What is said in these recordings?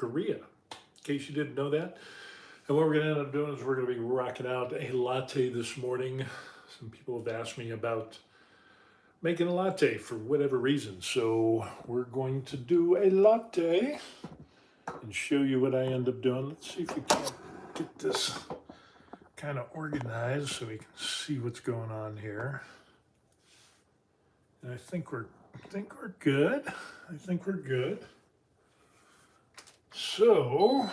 Korea, in case you didn't know that. And what we're going to end up doing is we're going to be rocking out a latte this morning. Some people have asked me about making a latte for whatever reason. So we're going to do a latte and show you what I end up doing. Let's see if we can get this kind of organized so we can see what's going on here. And I think we're good. I think we're good. So,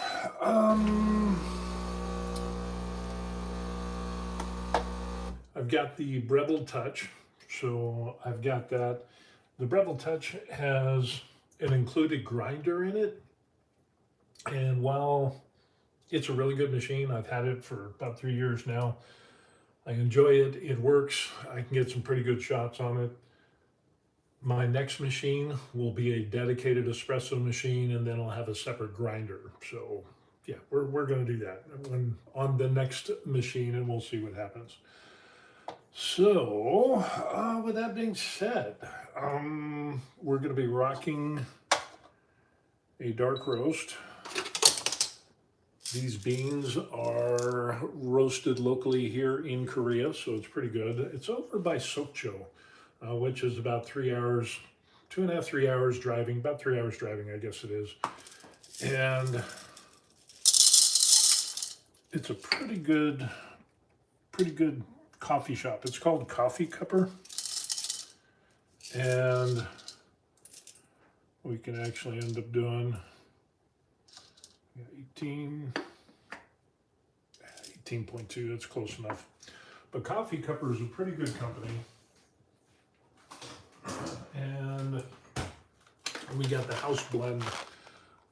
I've got the Breville Touch. So I've got that. The Breville Touch has an included grinder in it. And while it's a really good machine, I've had it for about 3 years now. I enjoy it. It works. I can get some pretty good shots on it. My next machine will be a dedicated espresso machine, and then I'll have a separate grinder. So yeah, we're going to do that on the next machine, and we'll see what happens. So with that being said, we're going to be rocking a dark roast. These beans are roasted locally here in Korea, so it's pretty good. It's over by Sokcho, which is about 3 hours, 2.5, 3 hours driving, about 3 hours driving, I guess it is. And it's a pretty good coffee shop. It's called Coffee Cupper. And we can actually end up doing 18.2, that's close enough. But Coffee Cupper is a pretty good company. And we got the house blend.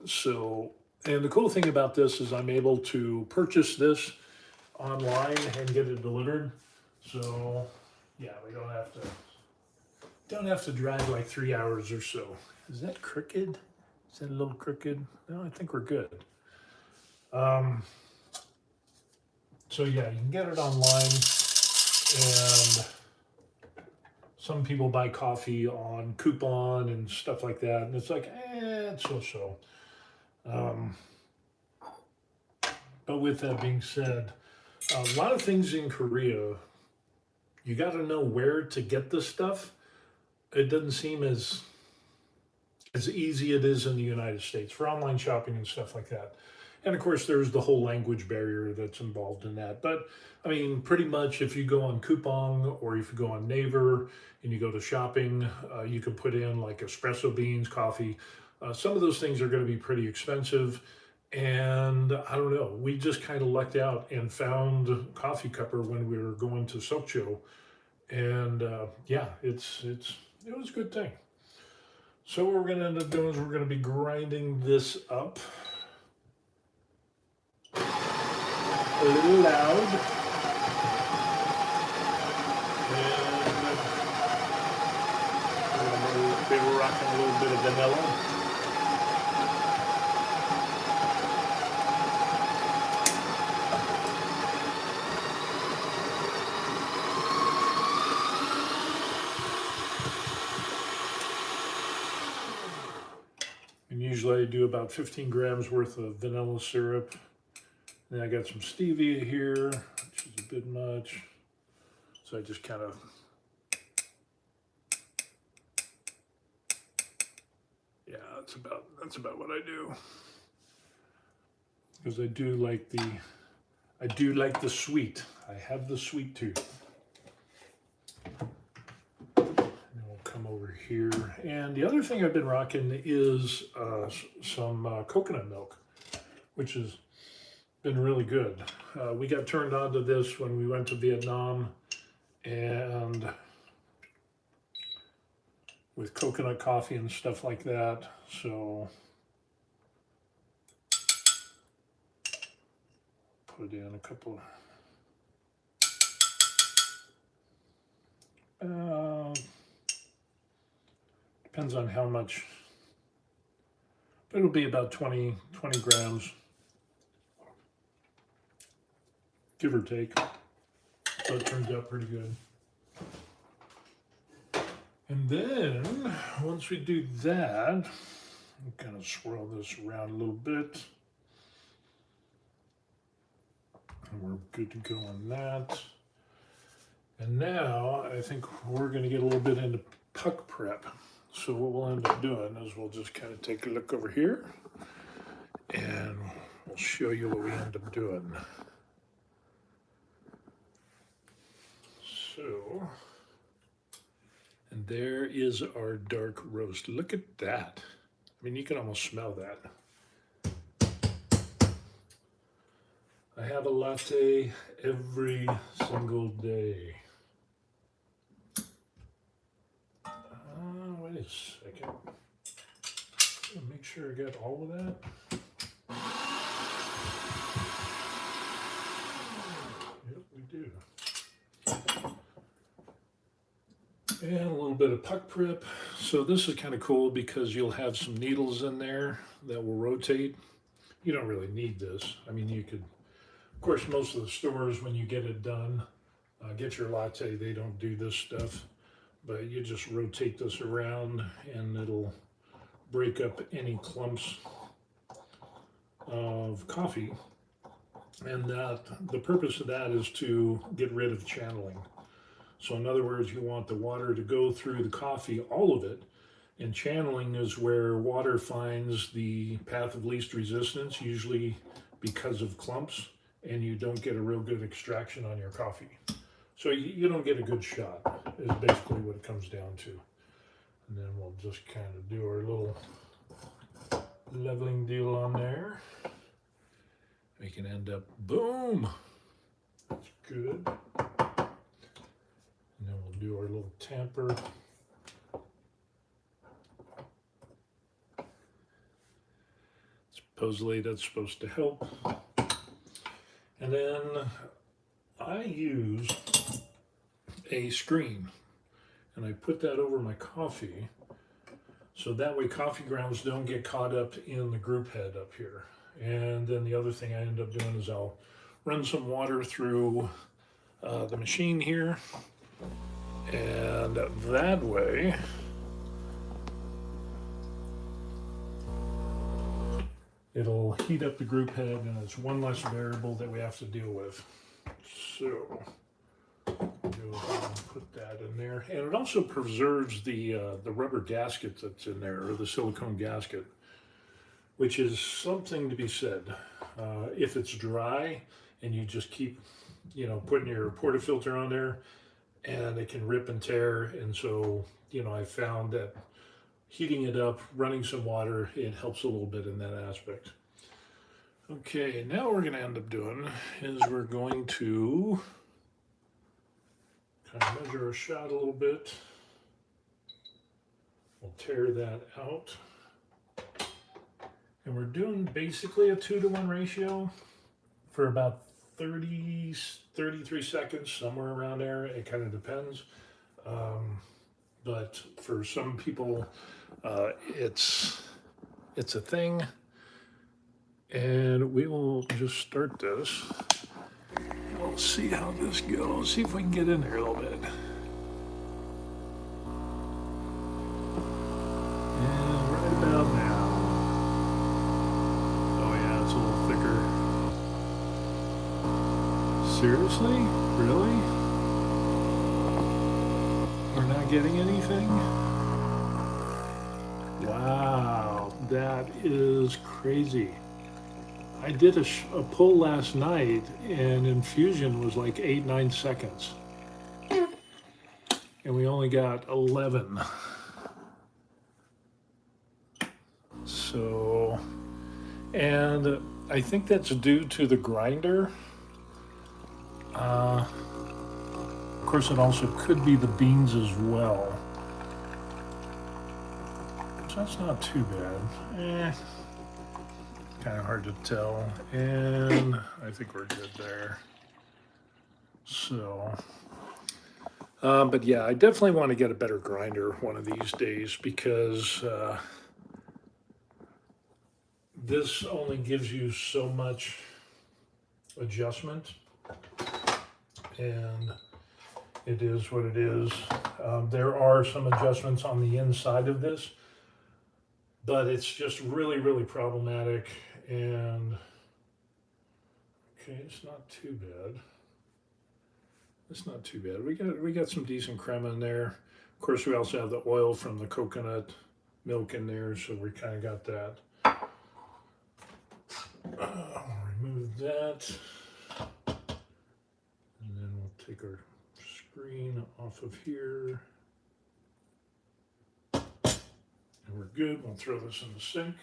So, and the cool thing about this is I'm able to purchase this online and get it delivered. So yeah, we don't have to drive like 3 hours or so. Is that crooked? Is that a little crooked? No, I think we're good. So yeah, you can get it online, and some people buy coffee on coupon and stuff like that, and it's like, it's so-so. But with that being said, a lot of things in Korea, you got to know where to get this stuff. It doesn't seem as easy it is in the United States for online shopping and stuff like that. And of course, there's the whole language barrier that's involved in that. But I mean, pretty much if you go on Coupang or if you go on Naver and you go to shopping, you can put in like espresso beans, coffee. Some of those things are going to be pretty expensive. And I don't know, we just kind of lucked out and found Coffee Cupper when we were going to Sokcho. And yeah, it was a good thing. So what we're going to end up doing is we're going to be grinding this up a little loud. And we're going to be rocking a little bit of vanilla. And usually I do about 15 grams worth of vanilla syrup. And I got some stevia here, which is a bit much. So I just kind of, yeah, that's about what I do. Because I do like the sweet. I have the sweet tooth. Come over here. And the other thing I've been rocking is some coconut milk, which has been really good. We got turned on to this when we went to Vietnam, and with coconut coffee and stuff like that. So put in a couple depends on how much, but it'll be about 20 grams, give or take. So it turns out pretty good. And then once we do that, Kind of swirl this around a little bit. And we're good to go on that. And now I think we're going to get a little bit into puck prep. So what we'll end up doing is we'll just kind of take a look over here and we'll show you what we end up doing. So, and there is our dark roast. Look at that. I mean, you can almost smell that. I have a latte every single day. Wait a second. Make sure I got all of that. Yep, we do. And a little bit of puck prep. So this is kind of cool because you'll have some needles in there that will rotate. You don't really need this. I mean, you could, of course, most of the stores, when you get it done, get your latte, they don't do this stuff. But you just rotate this around and it'll break up any clumps of coffee. And that the purpose of that is to get rid of channeling. So in other words, you want the water to go through the coffee, all of it. And channeling is where water finds the path of least resistance, usually because of clumps, and you don't get a real good extraction on your coffee. So you don't get a good shot, is basically what it comes down to. And then we'll just kind of do our little leveling deal on there. We can end up, boom! That's good. And then we'll do our little tamper. Supposedly that's supposed to help. And then I use a screen and I put that over my coffee so that way coffee grounds don't get caught up in the group head up here. And then the other thing I end up doing is I'll run some water through the machine here, and that way it'll heat up the group head and it's one less variable that we have to deal with. So put that in there, and it also preserves the rubber gasket that's in there, or the silicone gasket, which is something to be said. If it's dry and you just keep, putting your portafilter on there, and it can rip and tear, and so I found that heating it up, running some water, it helps a little bit in that aspect. Okay, now what we're going to end up doing is we're going to kind of measure our shot a little bit. We'll tear that out. And we're doing basically a 2-to-1 ratio for about 33 seconds, somewhere around there. It kind of depends. But for some people, it's a thing. And we will just start this. We'll see how this goes. See if we can get in there a little bit. And right about now. Oh yeah, it's a little thicker. Seriously? Really? We're not getting anything? Wow, that is crazy. I did a pull last night and infusion was like 8-9 seconds. And we only got 11. So, and I think that's due to the grinder. Of course, it also could be the beans as well. So that's not too bad. Kind of hard to tell, and I think we're good there. So, but yeah, I definitely want to get a better grinder one of these days, because this only gives you so much adjustment, and it is what it is. There are some adjustments on the inside of this, but it's just really, really problematic. And okay, it's not too bad. It's not too bad. We got some decent crema in there. Of course, we also have the oil from the coconut milk in there, so we kind of got that. I'll remove that, and then we'll take our screen off of here, and we're good. We'll throw this in the sink.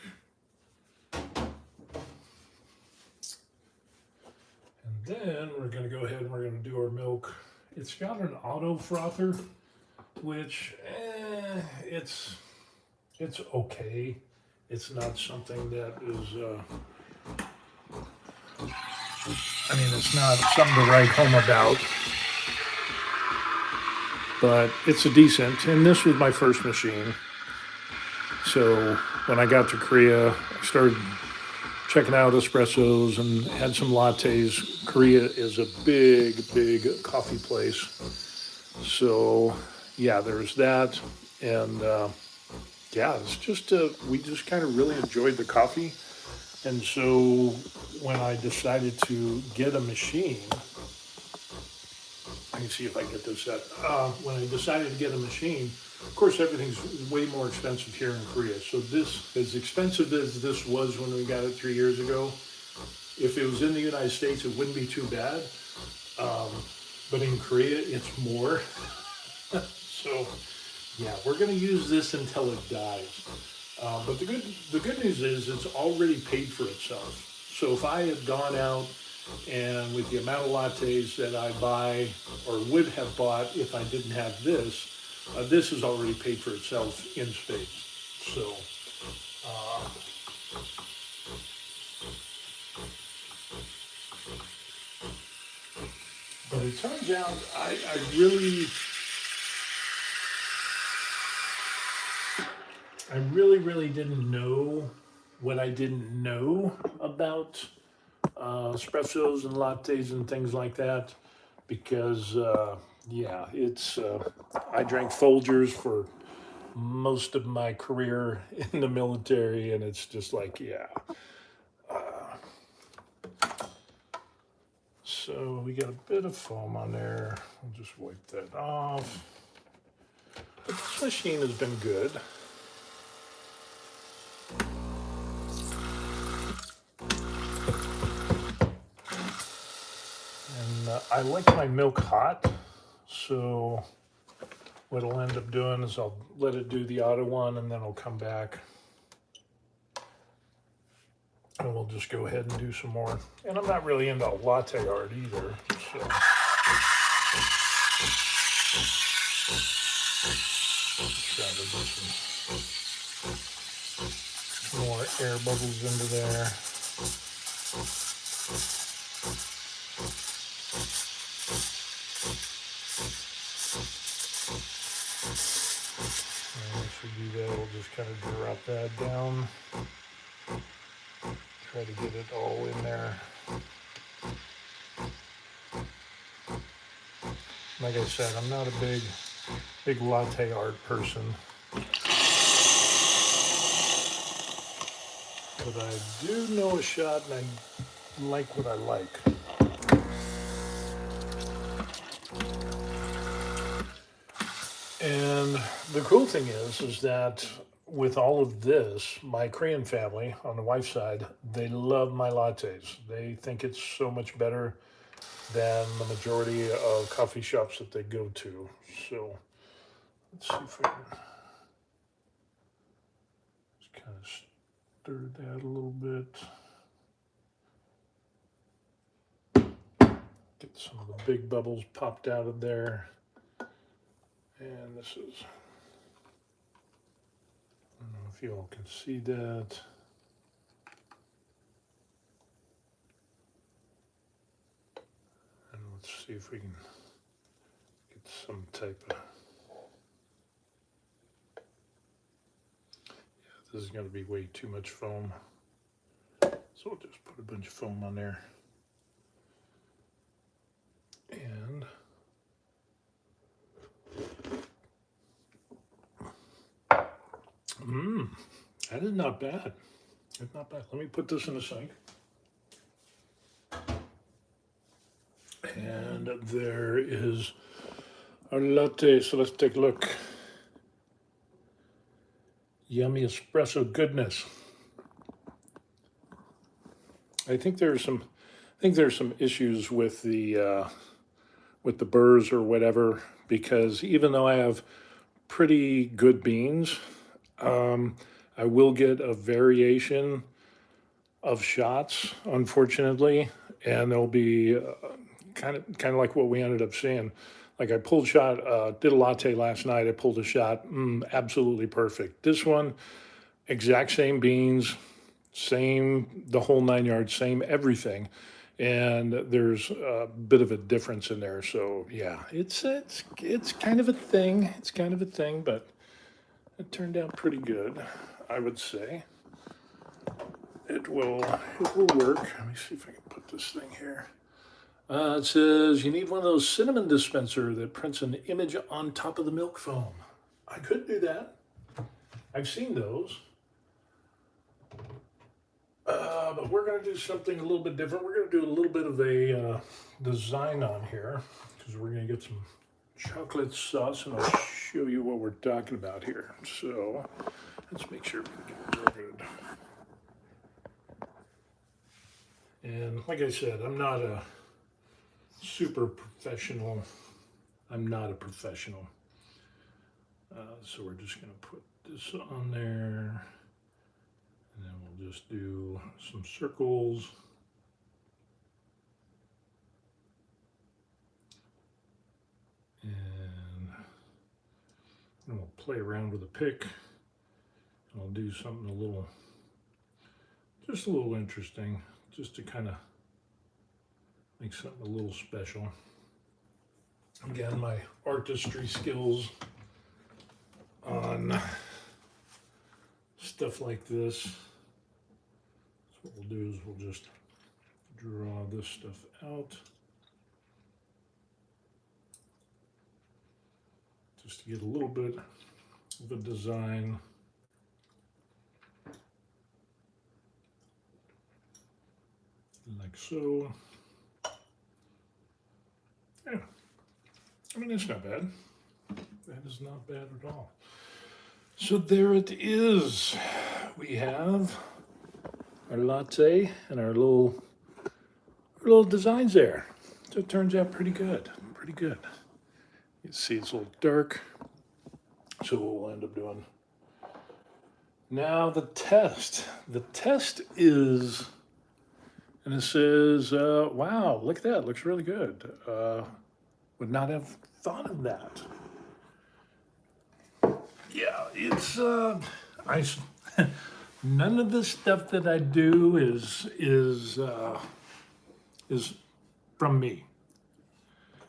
And then we're going to go ahead and we're going to do our milk. It's got an auto frother, which it's okay. It's not something that is. I mean, it's not something to write home about, but it's a decent. And this was my first machine. So when I got to Korea, I started checking out espressos and had some lattes. Korea is a big, big coffee place. So yeah, there's that. And yeah, it's just, we just kind of really enjoyed the coffee. And so when I decided to get a machine, I can see if I get this set. When I decided to get a machine, of course, everything's way more expensive here in Korea. So this, as expensive as this was when we got it 3 years ago, if it was in the United States, it wouldn't be too bad. But in Korea, it's more. So yeah, we're gonna use this until it dies. But the good news is it's already paid for itself. So if I had gone out and with the amount of lattes that I buy or would have bought if I didn't have this, this is already paid for itself in spades. So but it turns out I really didn't know what I didn't know about espressos and lattes and things like that, because yeah, it's I drank Folgers for most of my career in the military, and it's just like, yeah. So we got a bit of foam on there. I'll just wipe that off. But this machine has been good. And I like my milk hot, so what I'll end up doing is I'll let it do the auto one, and then I'll come back and we'll just go ahead and do some more. And I'm not really into latte art either, so. Try to get some more air bubbles into there. And once we do that, we'll just kind of drop that down. Try to get it all in there. Like I said, I'm not a big latte art person, but I do know a shot, and I like what I like. And the cool thing is that with all of this, my Korean family on the wife's side, they love my lattes. They think it's so much better than the majority of coffee shops that they go to. So let's see if we can just kind of stir that a little bit. Get some of the big bubbles popped out of there. And this is, I don't know if you all can see that. And let's see if we can get some type of, yeah, this is going to be way too much foam. So we'll just put a bunch of foam on there. And that That is not bad. It's not bad. Let me put this in the sink. And there is our latte. So let's take a look. Yummy espresso goodness. I think there's some issues with the burrs or whatever, because even though I have pretty good beans, I will get a variation of shots, unfortunately, and there'll be kind of like what we ended up seeing. Like I pulled shot, did a latte last night. I pulled a shot, absolutely perfect. This one, exact same beans, same the whole 9 yards, same everything, and there's a bit of a difference in there. So yeah, it's kind of a thing. It's kind of a thing, but it turned out pretty good, I would say. It will work. Let me see if I can put this thing here. It says you need one of those cinnamon dispenser that prints an image on top of the milk foam. I could do that. I've seen those. But we're going to do something a little bit different. We're going to do a little bit of a design on here, because we're going to get some chocolate sauce, and I'll show you what we're talking about here. So let's make sure we can get it real good. And like I said, I'm not a super professional. I'm not a professional. So we're just going to put this on there. And then we'll just do some circles. And we'll play around with a pick. I'll do something just a little interesting, just to kind of make something a little special. Again, my artistry skills on stuff like this. So what we'll do is we'll just draw this stuff out, just to get a little bit of a design. Like so. Yeah, I mean, it's not bad. That is not bad at all. So there it is. We have our latte and our little designs there. So it turns out pretty good, pretty good. You see it's a little dark. So what we'll end up doing. Now the test. The test is, and it says, wow, look at that, looks really good. Would not have thought of that. Yeah, it's none of the stuff that I do is from me.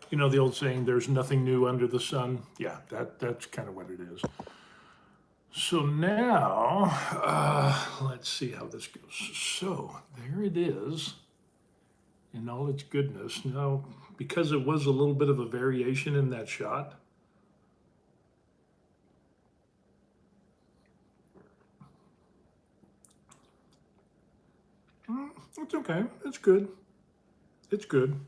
You know the old saying, "There's nothing new under the sun." Yeah, that's kind of what it is. So now, let's see how this goes. So there it is, in all its goodness. Now, because it was a little bit of a variation in that shot. It's okay. It's good. It's good.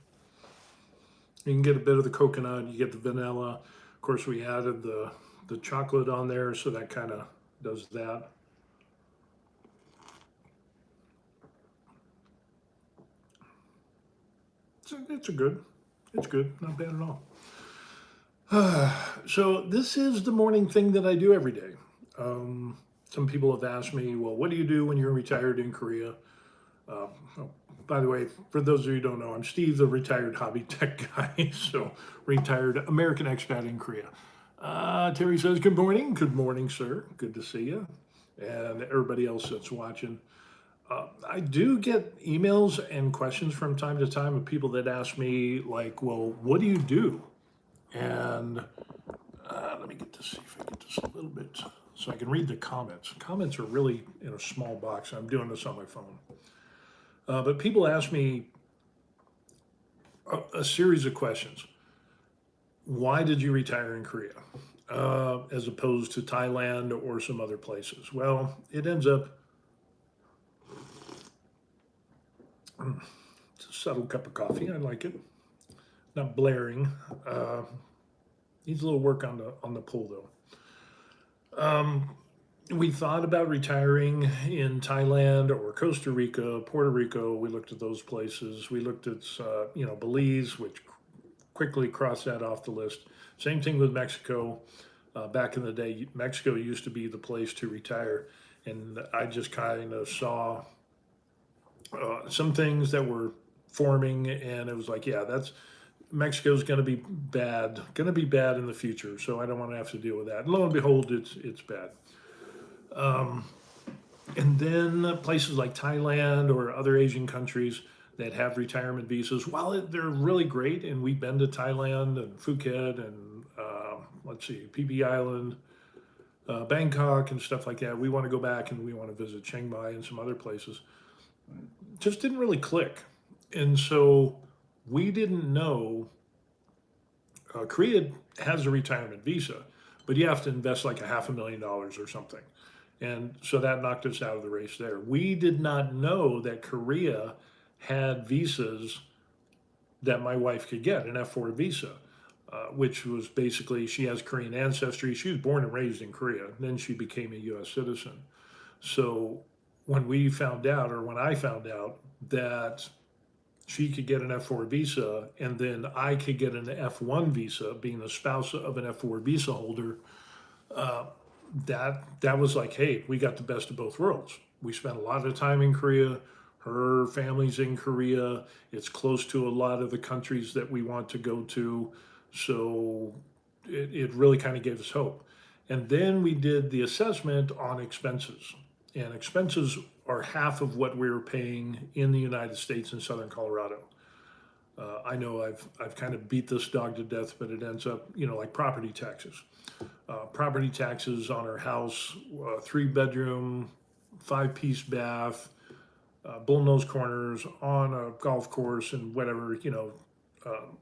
You can get a bit of the coconut. You get the vanilla. Of course, we added the chocolate on there, so that kind of does that. It's good. It's good. Not bad at all. So this is the morning thing that I do every day. Some people have asked me, well, what do you do when you're retired in Korea? Oh, by the way, for those of you who don't know, I'm Steve, the retired hobby tech guy, so retired American expat in Korea. Terry says, good morning. Good morning, sir. Good to see you. And everybody else that's watching. I do get emails and questions from time to time of people that ask me, like, well, what do you do? And let me get to see if I get this a little bit so I can read the comments. Comments are really in a small box. I'm doing this on my phone. But people ask me a series of questions. Why did you retire in Korea? as opposed to Thailand or some other places. Well, it ends up it's a subtle cup of coffee. I like it. Not blaring. Uh, Needs a little work on the pull though. We thought about retiring in Thailand or Costa Rica, Puerto Rico. We looked at those places. We looked at Belize, which quickly crossed that off the list. Same thing with Mexico. Back in the day, Mexico used to be the place to retire, and I just kind of saw some things that were forming, and it was like, yeah, that's Mexico's going to be bad in the future. So I don't want to have to deal with that. And lo and behold, it's bad. And then places like Thailand or other Asian countries that have retirement visas, while they're really great, and we've been to Thailand and Phuket and let's see, PB Island, Bangkok, and stuff like that. We want to go back and we want to visit Chiang Mai and some other places. Just didn't really click, and so we didn't know. Korea has a retirement visa, but you have to invest like $500,000 or something. And so that knocked us out of the race there. We did not know that Korea had visas that my wife could get, an F4 visa, which was basically she has Korean ancestry. She was born and raised in Korea. Then she became a US citizen. So when we found out, or when I found out that she could get an F4 visa and then I could get an F1 visa, being the spouse of an F4 visa holder, that was like, hey, we got the best of both worlds. We spent a lot of time in Korea. Her family's in Korea. It's close to a lot of the countries that we want to go to. So it really kind of gave us hope. And then we did the assessment on expenses. And expenses are half of what we were paying in the United States in Southern Colorado. I know I've kind of beat this dog to death, but it ends up, like property taxes. Property taxes on our house, 3-bedroom, 5-piece bath, bullnose corners on a golf course and whatever,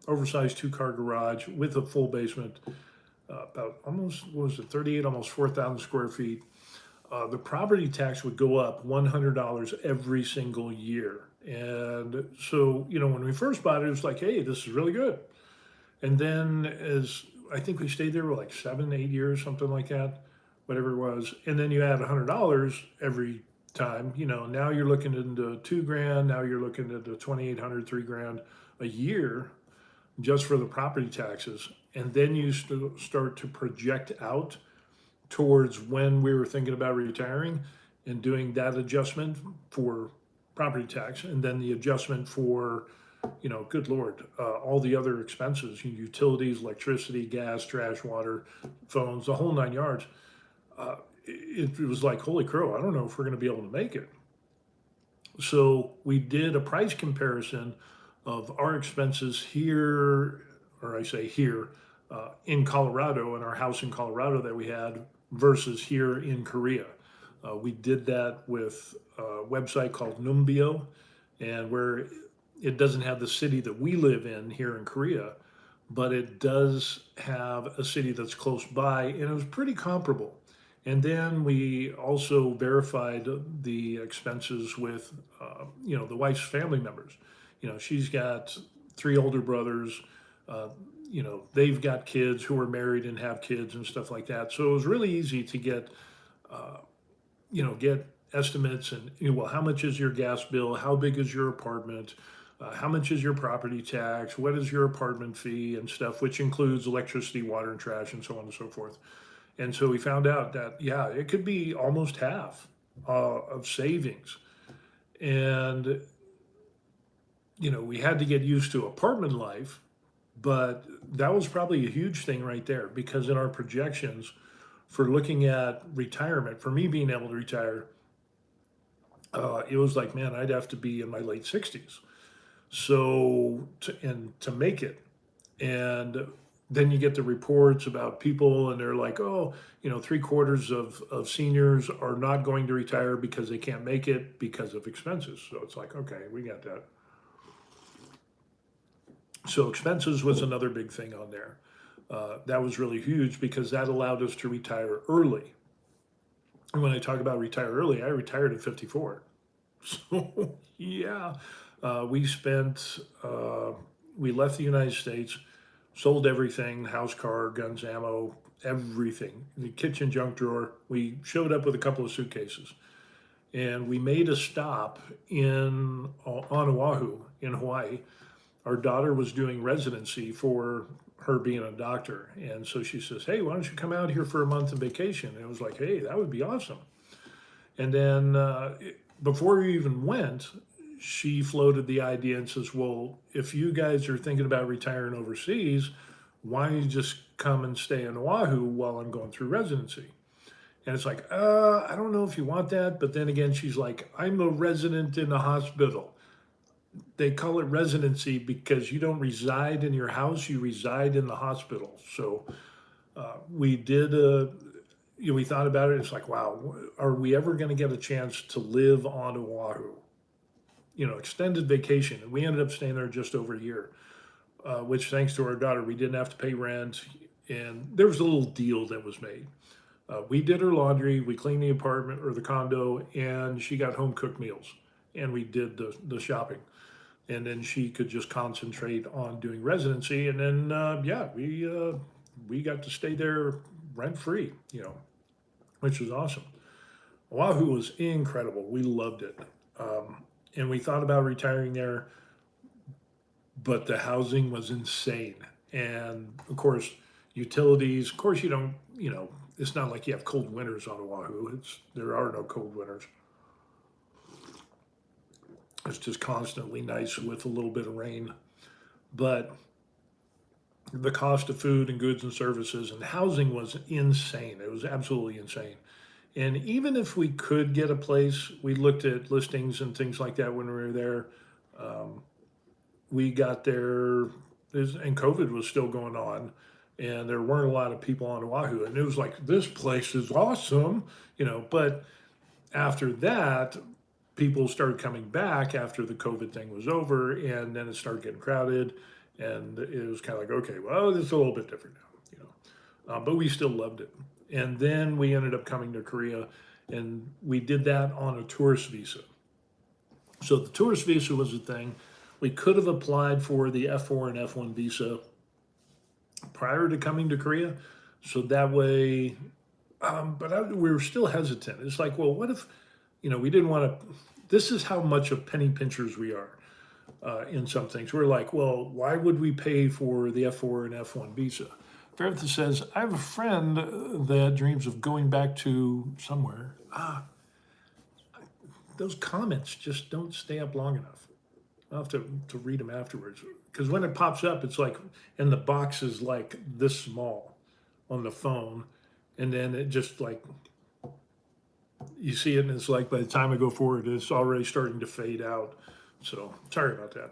oversized 2-car garage with a full basement, about almost, what was it, 38, almost 4,000 square feet. The property tax would go up $100 every single year. And so, when we first bought it, it was like, hey, this is really good. And then as I think we stayed there for like 7, 8 years, something like that, whatever it was. And then you add $100 every time, now you're looking into $2,000. Now you're looking into 2,800, $3,000 a year just for the property taxes. And then you start to project out towards when we were thinking about retiring and doing that adjustment for property tax and then the adjustment for, good Lord, all the other expenses, utilities, electricity, gas, trash, water, phones, the whole 9 yards. It was like, holy crow, I don't know if we're going to be able to make it. So we did a price comparison of our expenses here, or I say here, in Colorado, in our house in Colorado that we had versus here in Korea. We did that with a website called Numbeo, and where it doesn't have the city that we live in here in Korea, but it does have a city that's close by, and it was pretty comparable. And then we also verified the expenses with, the wife's family members. She's got 3 older brothers. They've got kids who are married and have kids and stuff like that. So it was really easy to get, get estimates and, well, how much is your gas bill? How big is your apartment? How much is your property tax? What is your apartment fee and stuff, which includes electricity, water, and trash, and so on and so forth. And so we found out that, yeah, it could be almost half of savings. And, we had to get used to apartment life, but that was probably a huge thing right there, because in our projections for looking at retirement, for me being able to retire, it was like, man, I'd have to be in my late 60s. So, to make it. And then you get the reports about people and they're like, oh, 3/4 of seniors are not going to retire because they can't make it because of expenses. So it's like, okay, we got that. So expenses was another big thing on there. That was really huge because that allowed us to retire early. And when I talk about retire early, I retired at 54. So, yeah, we spent, we left the United States, sold everything, house, car, guns, ammo, everything, the kitchen junk drawer. We showed up with a couple of suitcases and we made a stop on Oahu in Hawaii. Our daughter was doing residency for her being a doctor. And so she says, hey, why don't you come out here for a month of vacation? And it was like, hey, that would be awesome. And then before we even went, she floated the idea and says, well, if you guys are thinking about retiring overseas, why don't you just come and stay in Oahu while I'm going through residency? And it's like, I don't know if you want that. But then again, she's like, I'm a resident in a hospital. They call it residency because you don't reside in your house, you reside in the hospital. So we did we thought about it. It's like, wow, are we ever going to get a chance to live on Oahu? Extended vacation. And we ended up staying there just over a year, which thanks to our daughter, we didn't have to pay rent. And there was a little deal that was made. We did her laundry, we cleaned the apartment or the condo, and she got home cooked meals. And we did the shopping. And then she could just concentrate on doing residency. And then, we got to stay there rent free, which was awesome. Oahu was incredible. We loved it. And we thought about retiring there, but the housing was insane. And of course, utilities, of course, you don't, it's not like you have cold winters on Oahu. There are no cold winters. It's just constantly nice with a little bit of rain. But the cost of food and goods and services and housing was insane. It was absolutely insane. And even if we could get a place, we looked at listings and things like that when we were there. We got there, and COVID was still going on, and there weren't a lot of people on Oahu. And it was like, this place is awesome, But after that, people started coming back after the COVID thing was over, and then it started getting crowded. And it was kind of like, okay, well, this is a little bit different now, but we still loved it. And then we ended up coming to Korea, and we did that on a tourist visa. So the tourist visa was a thing. We could have applied for the F4 and F1 visa prior to coming to Korea. So that way, we were still hesitant. It's like, well, what if, we didn't want to, this is how much of penny pinchers we are. In some things, we're like, well, why would we pay for the F4 and F1 visa? Fairtha says, I have a friend that dreams of going back to somewhere. Those comments just don't stay up long enough. I'll have to read them afterwards. Because when it pops up, it's like, and the box is like this small on the phone. And then it just like, you see it and it's like by the time I go forward, it's already starting to fade out. So sorry about that.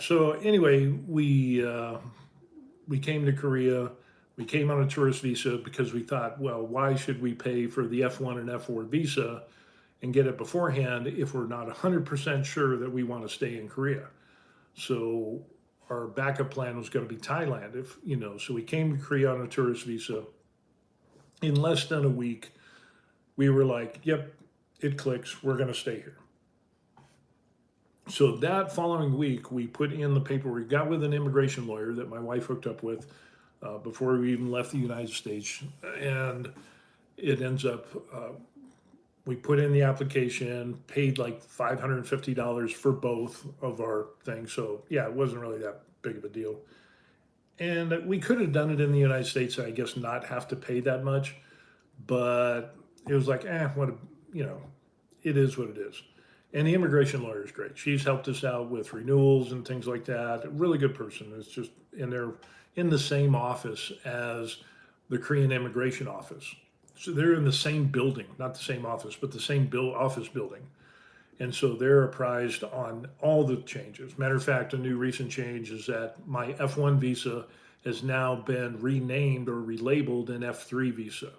So anyway, we came to Korea. We came on a tourist visa because we thought, well, why should we pay for the F1 and F4 visa and get it beforehand if we're not 100% sure that we want to stay in Korea? So our backup plan was going to be Thailand, so we came to Korea on a tourist visa. In less than a week, we were like, yep, it clicks, we're going to stay here. So that following week, we put in the paperwork, got with an immigration lawyer that my wife hooked up with before we even left the United States. And it ends up, we put in the application, paid like $550 for both of our things. So yeah, it wasn't really that big of a deal. And we could have done it in the United States, I guess not have to pay that much. But it was like, it is what it is. And the immigration lawyer is great. She's helped us out with renewals and things like that. A really good person. It's just, and they're in the same office as the Korean immigration office. So they're in the same building, not the same office, but the same office building. And so they're apprised on all the changes. Matter of fact, a new recent change is that my F1 visa has now been renamed or relabeled an F3 visa.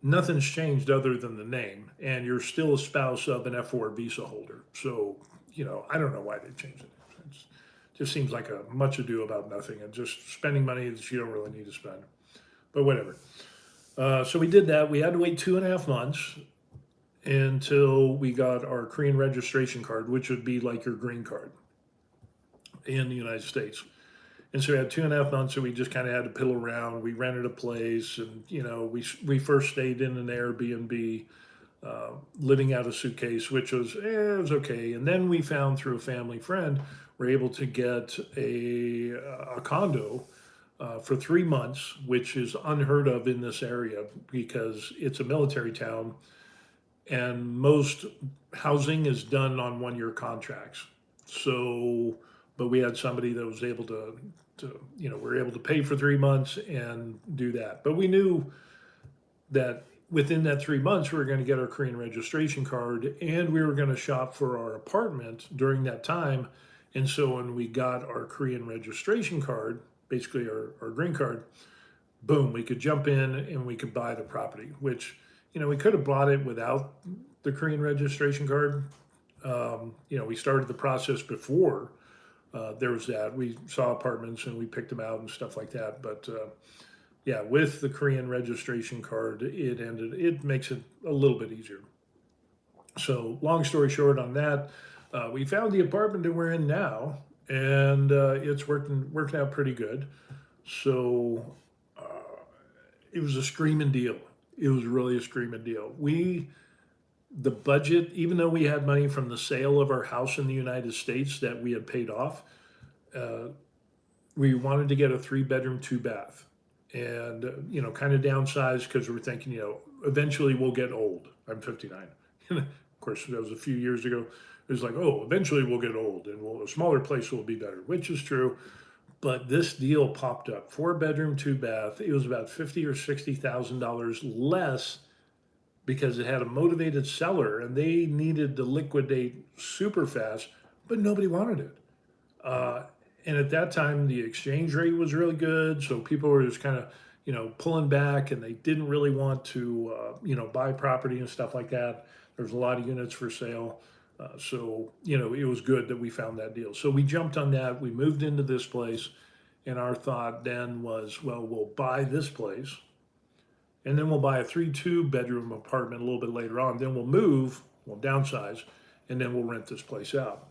Nothing's changed other than the name, and you're still a spouse of an F4 visa holder. So, I don't know why they changed it. Just seems like a much ado about nothing and just spending money that you don't really need to spend. But whatever. So we did that. We had to wait 2.5 months until we got our Korean registration card, which would be like your green card in the United States. And so we had 2.5 months, so we just kind of had to piddle around. We rented a place, and we first stayed in an Airbnb, living out a suitcase, which was it was okay. And then we found through a family friend, we're able to get a condo for 3 months, which is unheard of in this area because it's a military town, and most housing is done on 1 year contracts. So, but we had somebody that was able to we're able to pay for 3 months and do that. But we knew that within that 3 months, we were going to get our Korean registration card and we were going to shop for our apartment during that time. And so when we got our Korean registration card, basically our green card, boom, we could jump in and we could buy the property, which, we could have bought it without the Korean registration card. We started the process before there was that. We saw apartments and we picked them out and stuff like that. But yeah, with the Korean registration card, it makes it a little bit easier. So, long story short on that, we found the apartment that we're in now, and it's working out pretty good. So, it was a screaming deal. It was really a screaming deal. The budget, even though we had money from the sale of our house in the United States that we had paid off, uh, we wanted to get a 3 bedroom, 2 bath, and kind of downsize because we're thinking, eventually we'll get old. I'm 59. Of course, that was a few years ago. It was like, oh, eventually we'll get old, and a smaller place will be better, which is true. But this deal popped up: 4 bedroom, 2 bath. It was about $50,000 or $60,000 less because it had a motivated seller and they needed to liquidate super fast, but nobody wanted it. Uh, and at that time, the exchange rate was really good, so people were just kind of, pulling back, and they didn't really want to, buy property and stuff like that. There's a lot of units for sale, so it was good that we found that deal. So we jumped on that. We moved into this place, and our thought then was, well, we'll buy this place, and then we'll buy a 3 2 bedroom apartment a little bit later on. Then we'll move, we'll downsize, and then we'll rent this place out.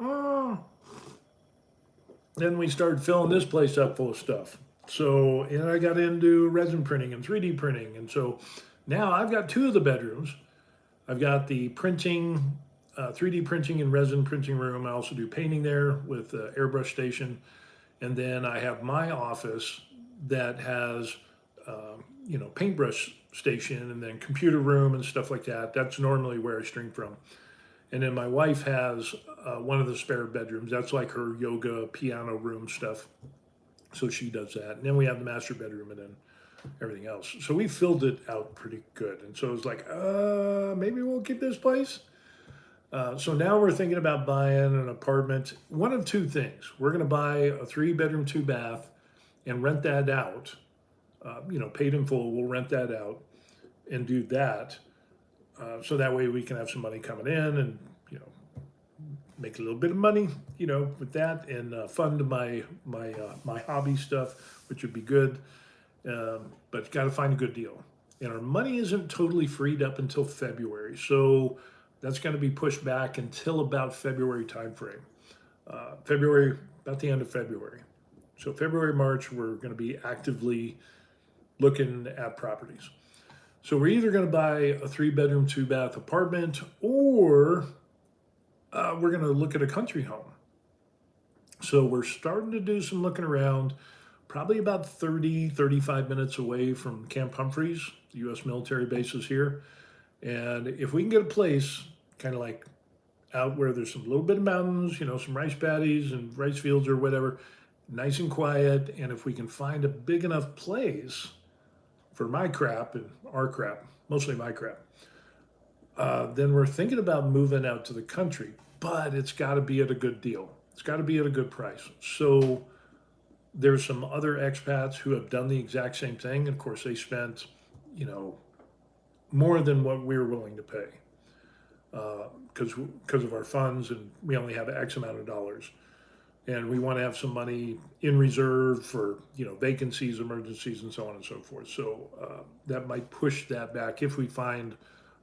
Oh, then we started filling this place up full of stuff. So, and I got into resin printing and 3D printing. And so now I've got two of the bedrooms. I've got the printing, 3D printing and resin printing room. I also do painting there with the airbrush station. And then I have my office that has, paintbrush station and then computer room and stuff like that. That's normally where I stream from. And then my wife has one of the spare bedrooms. That's like her yoga, piano room stuff. So she does that. And then we have the master bedroom and then everything else. So we filled it out pretty good. And so it was like, maybe we'll keep this place. So now we're thinking about buying an apartment. One of two things. We're going to buy a 3 bedroom, 2 bath and rent that out. Paid in full. We'll rent that out and do that. So that way we can have some money coming in and, make a little bit of money, with that, and fund my hobby stuff, which would be good. But got to find a good deal. And our money isn't totally freed up until February. So that's going to be pushed back until about February timeframe. February, about the end of February. So February, March, we're going to be actively looking at properties. So we're either going to buy a 3 bedroom, 2 bath apartment, or we're going to look at a country home. So we're starting to do some looking around, probably about 35 minutes away from Camp Humphreys, the U.S. military bases here. And if we can get a place kind of like out where there's some little bit of mountains, some rice paddies and rice fields or whatever, nice and quiet. And if we can find a big enough place for my crap and our crap, mostly my crap, then we're thinking about moving out to the country, but it's got to be at a good deal. It's got to be at a good price. So there's some other expats who have done the exact same thing. Of course, they spent, more than what we were willing to pay. because of our funds, and we only have X amount of dollars, and we want to have some money in reserve for vacancies, emergencies, and so on and so forth. So that might push that back if we find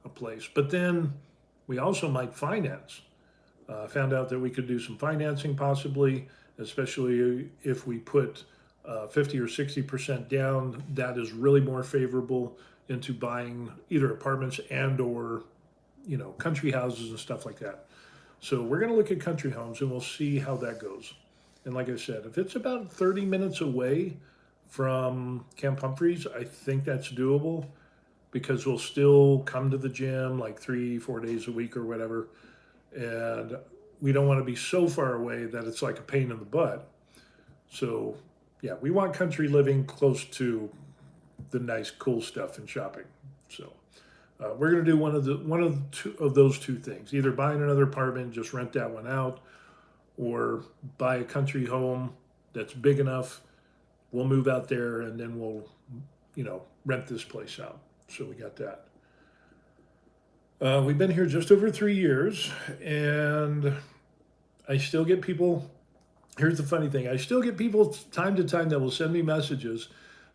a place. But then we also might finance. Found out that we could do some financing possibly, especially if we put 50 or 60% down. That is really more favorable into buying either apartments and or country houses and stuff like that. So we're going to look at country homes and we'll see how that goes. And like I said, if it's about 30 minutes away from Camp Humphreys, I think that's doable because we'll still come to the gym like 3-4 days a week or whatever. And we don't want to be so far away that it's like a pain in the butt. So yeah, we want country living close to the nice, cool stuff and shopping. So we're going to do one of those two things: either buying another apartment, just rent that one out, or buy a country home that's big enough. We'll move out there and then we'll, rent this place out. So we got that. We've been here just over 3 years, and I still get people. Here's the funny thing: I still get people time to time that will send me messages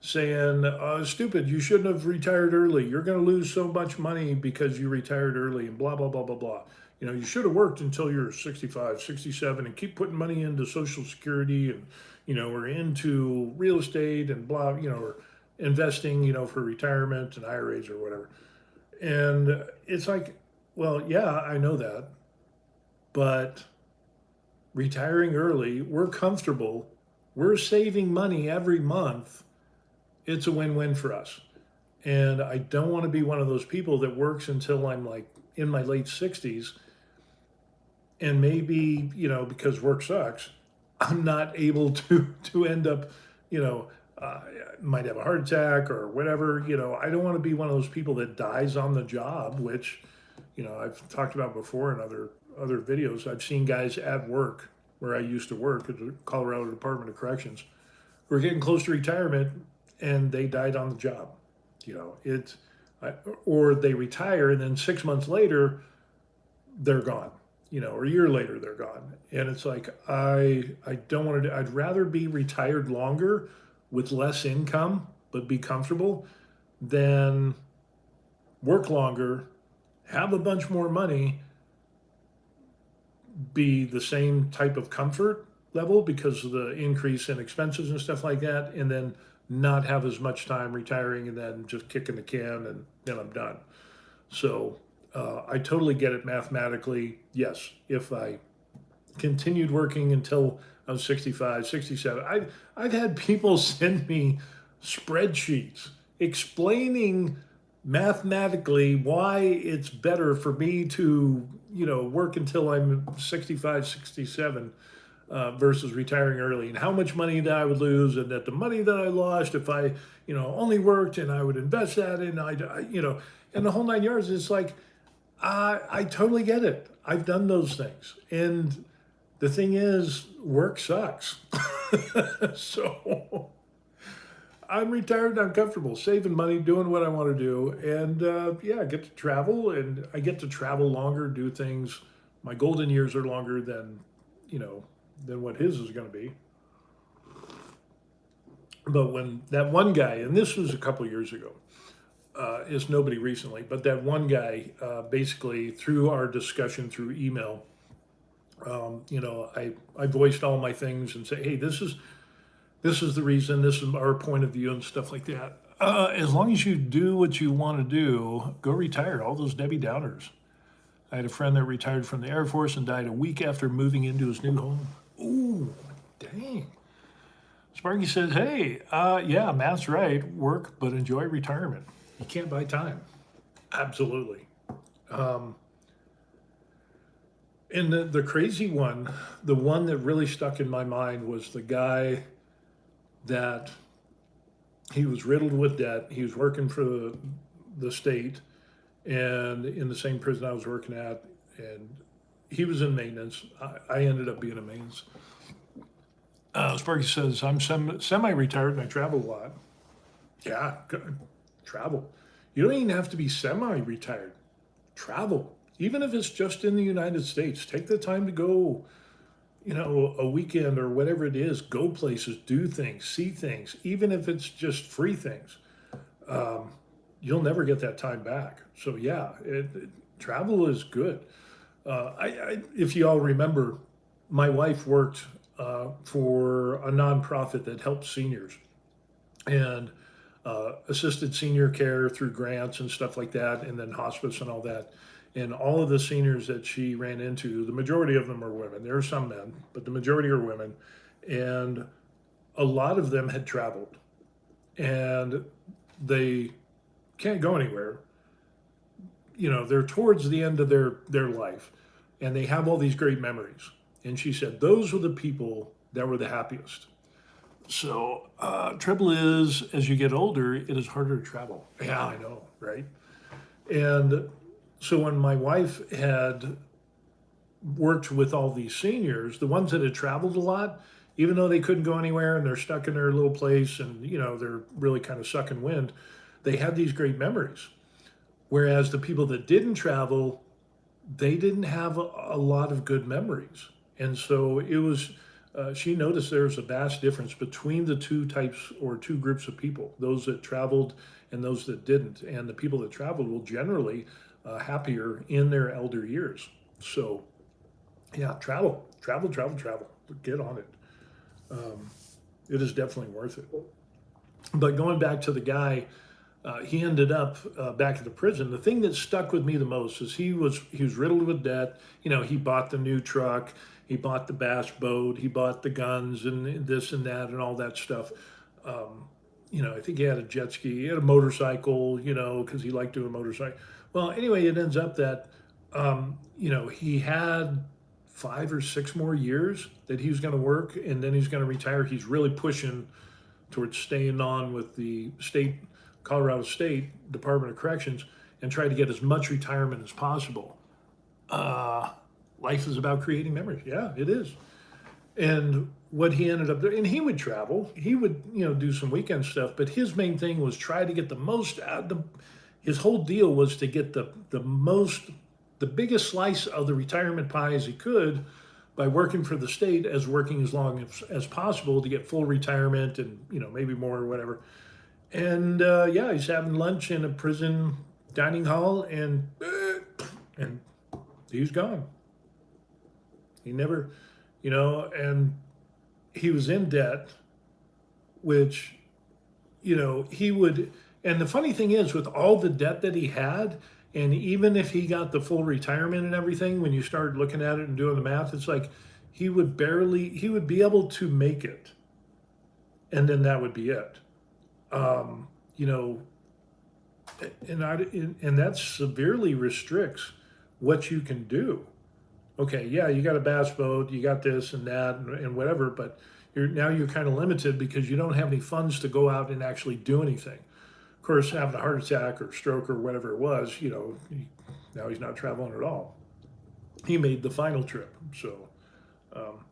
saying, "Stupid, you shouldn't have retired early. You're going to lose so much money because you retired early," and blah blah blah blah blah. You should have worked until you're 65, 67, and keep putting money into Social Security and or into real estate and blah, or investing, for retirement and IRAs or whatever. And it's like, well, yeah, I know that, but retiring early, we're comfortable, we're saving money every month. It's a win-win for us. And I don't want to be one of those people that works until I'm like in my late 60s. And maybe, because work sucks, I'm not able to end up, might have a heart attack or whatever. I don't want to be one of those people that dies on the job, which, I've talked about before in other videos. I've seen guys at work where I used to work at the Colorado Department of Corrections who are getting close to retirement and they died on the job. Or they retire and then 6 months later they're gone. Or a year later they're gone. And it's like, I don't want to I'd rather be retired longer with less income, but be comfortable than work longer, have a bunch more money, be the same type of comfort level because of the increase in expenses and stuff like that, and then not have as much time retiring and then just kicking the can and then I'm done. So I totally get it mathematically. Yes, if I continued working until I was 65, 67, I've had people send me spreadsheets explaining mathematically why it's better for me to, work until I'm 65, 67 versus retiring early, and how much money that I would lose, and that the money that I lost if I, only worked and I would invest that in, and the whole 9 yards. It's like, I totally get it. I've done those things. And the thing is, work sucks. So I'm retired and I'm comfortable, saving money, doing what I want to do. And I get to travel, and I get to travel longer, do things. My golden years are longer than what his is going to be. But when that one guy, and this was a couple of years ago, is nobody recently, but that one guy, basically through our discussion through email, I voiced all my things and say, hey, this is the reason, this is our point of view and stuff like that. As long as you do what you want to do, go retire. All those Debbie Downers. I had a friend that retired from the Air Force and died a week after moving into his new home. Ooh, dang. Sparky says, hey, yeah, Matt's right. Work, but enjoy retirement. You can't buy time. Absolutely. And the crazy one, the one that really stuck in my mind was the guy that he was riddled with debt. He was working for the state and in the same prison I was working at, and he was in maintenance. I ended up being in maintenance. Sparky says, I'm semi-retired and I travel a lot. Yeah, good. Travel. You don't even have to be semi-retired. Travel. even if it's just in the United States. Take the time to go, a weekend or whatever it is, go places, do things, see things, even if it's just free things. Um, you'll never get that time back. So yeah, travel is good. If you all remember, my wife worked for a nonprofit that helps seniors and assisted senior care through grants and stuff like that, and then hospice and all that. And all of the seniors that she ran into, the majority of them are women. There are some men, but the majority are women. And a lot of them had traveled and they can't go anywhere. They're towards the end of their life and they have all these great memories. And she said, those were the people that were the happiest. So, trouble is, as you get older, it is harder to travel. Yeah, I know, right? And so, when my wife had worked with all these seniors, the ones that had traveled a lot, even though they couldn't go anywhere and they're stuck in their little place and, they're really kind of sucking wind, they had these great memories. Whereas the people that didn't travel, they didn't have a lot of good memories. And so it was, she noticed there's a vast difference between the two types or two groups of people, those that traveled and those that didn't. And the people that traveled will generally happier in their elder years. So yeah, travel, travel, travel, travel. Get on it. It is definitely worth it. But going back to the guy, he ended up back at the prison. The thing that stuck with me the most is he was riddled with debt. He bought the new truck, he bought the bass boat, he bought the guns and this and that and all that stuff. I think he had a jet ski, he had a motorcycle, because he liked doing motorcycle. Well, anyway, it ends up that he had 5 or 6 more years that he was going to work, and then he's going to retire. He's really pushing towards staying on with the Colorado State Department of Corrections and try to get as much retirement as possible. Life is about creating memories. Yeah, it is. And what he ended up doing, and he would travel, he would, do some weekend stuff, but his main thing was try to get the most out of his whole deal was to get the biggest slice of the retirement pie as he could by working for the state as working as long as possible to get full retirement and, maybe more or whatever. And yeah, he's having lunch in a prison dining hall and he's gone. He never, and he was in debt, which, he would, and the funny thing is with all the debt that he had, and even if he got the full retirement and everything, when you start looking at it and doing the math, it's like he would be able to make it. And then that would be it. Um, you know, and that severely restricts what you can do. Okay, yeah, you got a bass boat, you got this and that and whatever, but you're kind of limited because you don't have any funds to go out and actually do anything. Of course, having a heart attack or stroke or whatever it was, now he's not traveling at all. He made the final trip, so. Um,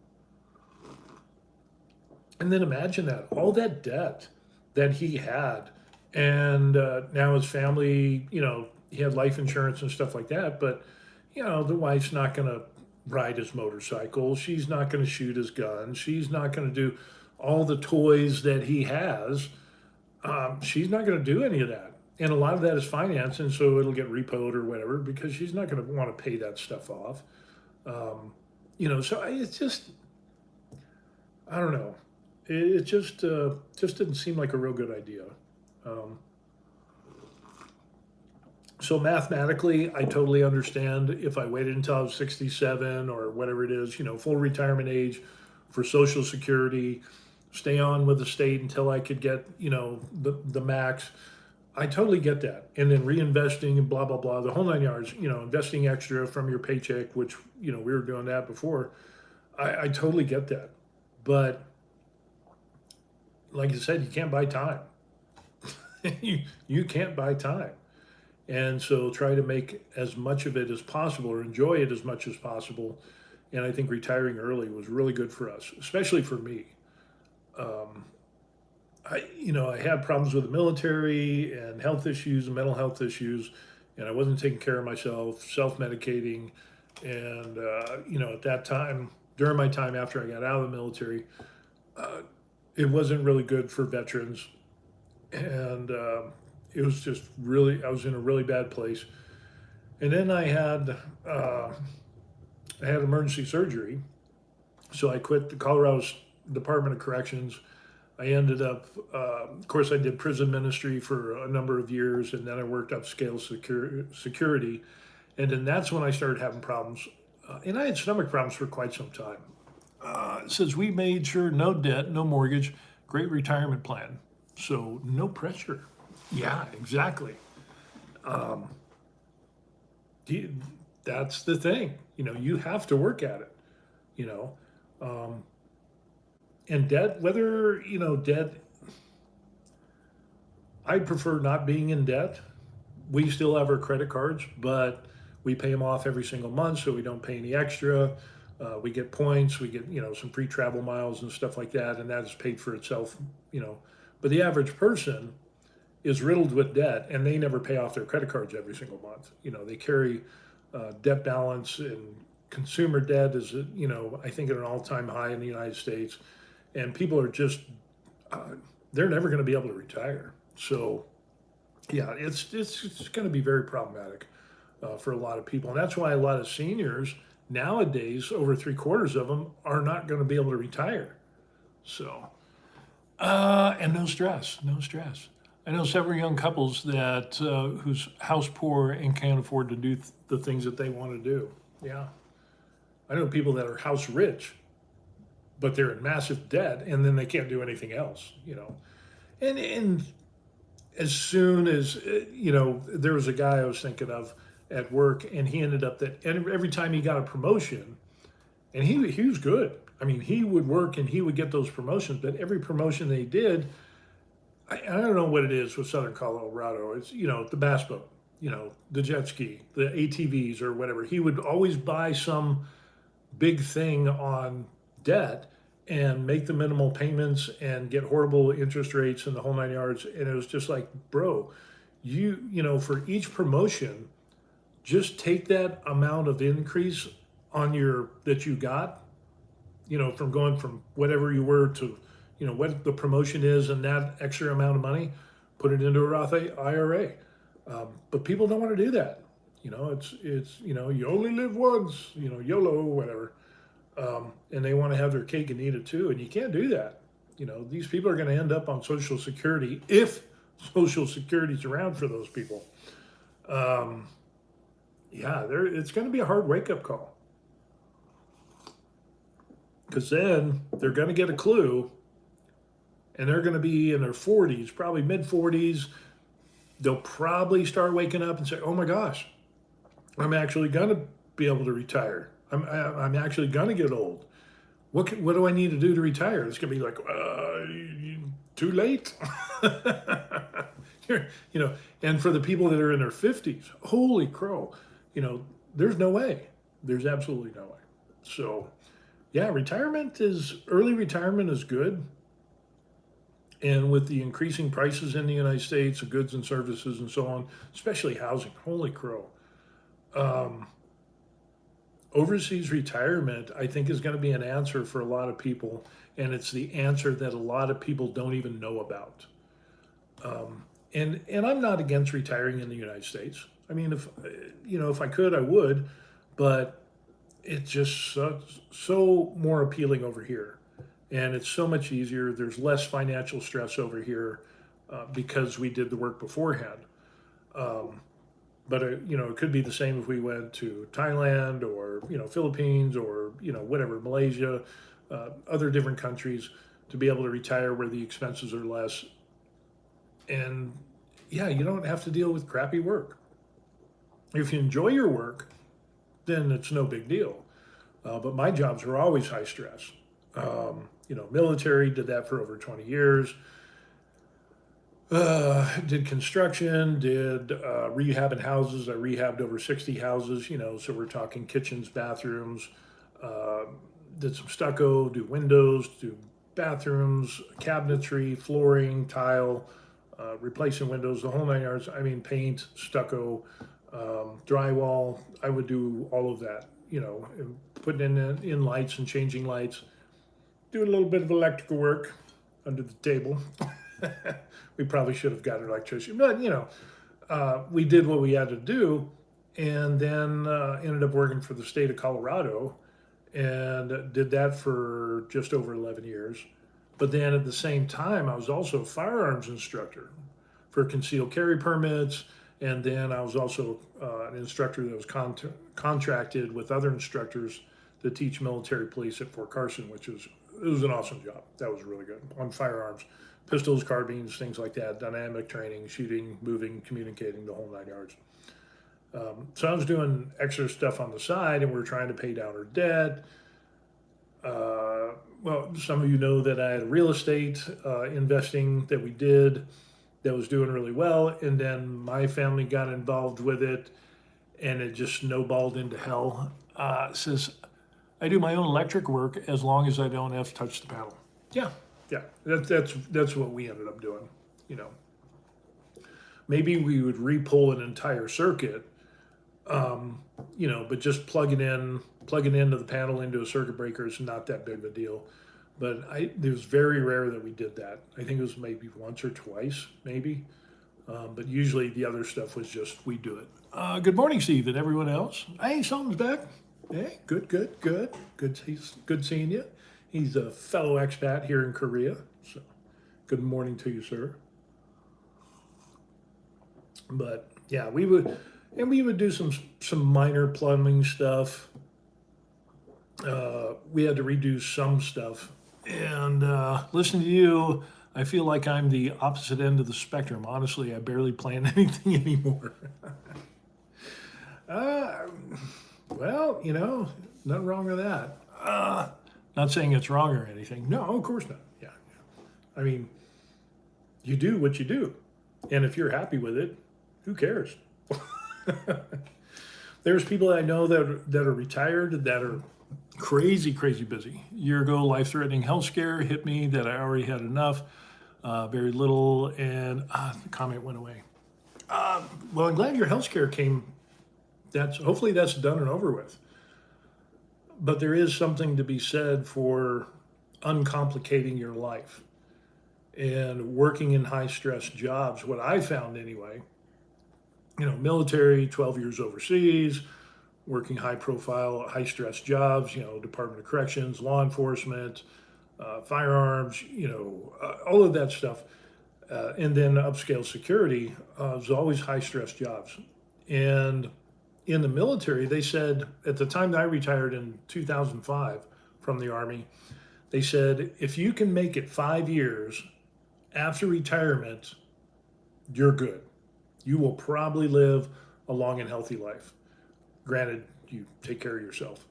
and then imagine that all that debt that he had, and now his family, he had life insurance and stuff like that, but the wife's not going to ride his motorcycle. She's not going to shoot his gun. She's not going to do all the toys that he has. She's not going to do any of that. And a lot of that is finance, and so it'll get repoed or whatever because she's not going to want to pay that stuff off. So it's just, I don't know. It just didn't seem like a real good idea. Um, so mathematically, I totally understand if I waited until I was 67 or whatever it is, full retirement age for Social Security, stay on with the state until I could get, the max. I totally get that. And then reinvesting and blah, blah, blah, the whole 9 yards, investing extra from your paycheck, which, we were doing that before. I totally get that. But like I said, you can't buy time. you can't buy time. And so try to make as much of it as possible or enjoy it as much as possible. And I think retiring early was really good for us, especially for me. Um, I had problems with the military and health issues and mental health issues. and I wasn't taking care of myself, self-medicating, and at that time, during my time after I got out of the military, uh, it wasn't really good for veterans, and it was just really, I was in a really bad place. And then uh, I had emergency surgery, so I quit the Colorado Department of Corrections. I ended up, of course, I did prison ministry for a number of years, and then I worked upscale security, and then that's when I started having problems. And I had stomach problems for quite some time. It says we made sure no debt, no mortgage, great retirement plan, so no pressure. Yeah, exactly. Um, you- that's the thing. You have to work at it. You know, um, and debt, whether debt, I prefer not being in debt. We still have our credit cards, but we pay them off every single month, so we don't pay any extra. We get points, we get some free travel miles and stuff like that, and that is paid for itself. You know, but the average person is riddled with debt, and they never pay off their credit cards every single month. They carry debt balance, and consumer debt is I think at an all-time high in the United States, and people are just uh, they're never going to be able to retire. So yeah, it's going to be very problematic for a lot of people, and that's why a lot of seniors nowadays, over three-quarters of them, are not going to be able to retire. So and no stress, no stress. I know several young couples that who's house poor and can't afford to do the things that they want to do. Yeah, I know people that are house rich, but they're in massive debt, and then they can't do anything else. And as soon as there was a guy I was thinking of at work, and he ended up that every time he got a promotion, and he was good. I mean, he would work and he would get those promotions, but every promotion that he did, I don't know what it is with Southern Colorado. It's the bass boat, the jet ski, the ATVs or whatever. He would always buy some big thing on debt and make the minimal payments and get horrible interest rates and the whole nine yards. And it was just like, bro, for each promotion, just take that amount of increase on your that you got, from going from whatever you were to, what the promotion is, and that extra amount of money, put it into a Roth IRA. But people don't want to do that. It's you only live once, YOLO, whatever. And they want to have their cake and eat it too, and you can't do that. These people are going to end up on Social Security if Social Security's around for those people. Um, yeah, it's going to be a hard wake up call, because then they're going to get a clue, and they're going to be in their 40s, probably mid 40s. They'll probably start waking up and say, "Oh my gosh, I'm actually going to be able to retire. I'm actually going to get old. What do I need to do to retire?" It's going to be like, too late. And for the people that are in their 50s, holy crow, there's no way. There's absolutely no way. So, yeah, early retirement is good. And with the increasing prices in the United States of goods and services and so on, especially housing, holy crow. Um, Overseas retirement, I think, is going to be an answer for a lot of people, and it's the answer that a lot of people don't even know about. And I'm not against retiring in the United States. I mean, if I could, I would, but it's just so more appealing over here, and it's so much easier. There's less financial stress over here because we did the work beforehand. Um, but it could be the same if we went to Thailand or Philippines or whatever, Malaysia, other different countries, to be able to retire where the expenses are less. And yeah, you don't have to deal with crappy work. If you enjoy your work, then it's no big deal. But my jobs were always high stress. Military, did that for over 20 years. Did construction, did rehab in houses. I rehabbed over 60 houses, so we're talking kitchens, bathrooms. Uh, did some stucco, do windows, do bathrooms, cabinetry, flooring, tile, replacing windows, the whole nine yards. I mean, paint, stucco, drywall. I would do all of that, and putting in lights and changing lights. Do a little bit of electrical work under the table. We probably should have got an electrician, but we did what we had to do, and then ended up working for the state of Colorado, and did that for just over 11 years. But then at the same time, I was also a firearms instructor for concealed carry permits, and then I was also an instructor that was contracted with other instructors to teach military police at Fort Carson, it was an awesome job. That was really good on firearms, pistols, carbines, things like that, dynamic training, shooting, moving, communicating, the whole 9 yards. So I was doing extra stuff on the side, and we were trying to pay down our debt. Well, some of you know that I had real estate investing that we did that was doing really well, and then my family got involved with it, and it just snowballed into hell. Says I do my own electric work as long as I don't have to touch the panel. Yeah, yeah, that's what we ended up doing. Maybe we would repull an entire circuit, but just plugging into the panel into a circuit breaker is not that big of a deal. But it was very rare that we did that. I think it was maybe once or twice, maybe. But usually the other stuff was just we do it. Good morning, Steve, and everyone else. Hey, Sultan's back. Hey, good. Good seeing you. He's a fellow expat here in Korea. So, good morning to you, sir. But yeah, we would do some minor plumbing stuff. We had to redo some stuff. And listening to you, I feel like I'm the opposite end of the spectrum. Honestly, I barely plan anything anymore. Well, nothing wrong with that. Not saying it's wrong or anything. No, of course not. Yeah. I mean, you do what you do. And if you're happy with it, who cares? There's people I know that are retired that are crazy busy. A year ago, life-threatening health scare hit me that I already had enough, very little, and the comment went away. Well, I'm glad your health scare came. Hopefully that's done and over with. But there is something to be said for uncomplicating your life and working in high-stress jobs. What I found anyway, military, 12 years overseas, working high-profile, high-stress jobs, Department of Corrections, law enforcement, firearms, all of that stuff. And then upscale security was always high-stress jobs. And in the military, they said, at the time that I retired in 2005 from the Army, they said, if you can make it 5 years after retirement, you're good. You will probably live a long and healthy life. Granted, you take care of yourself.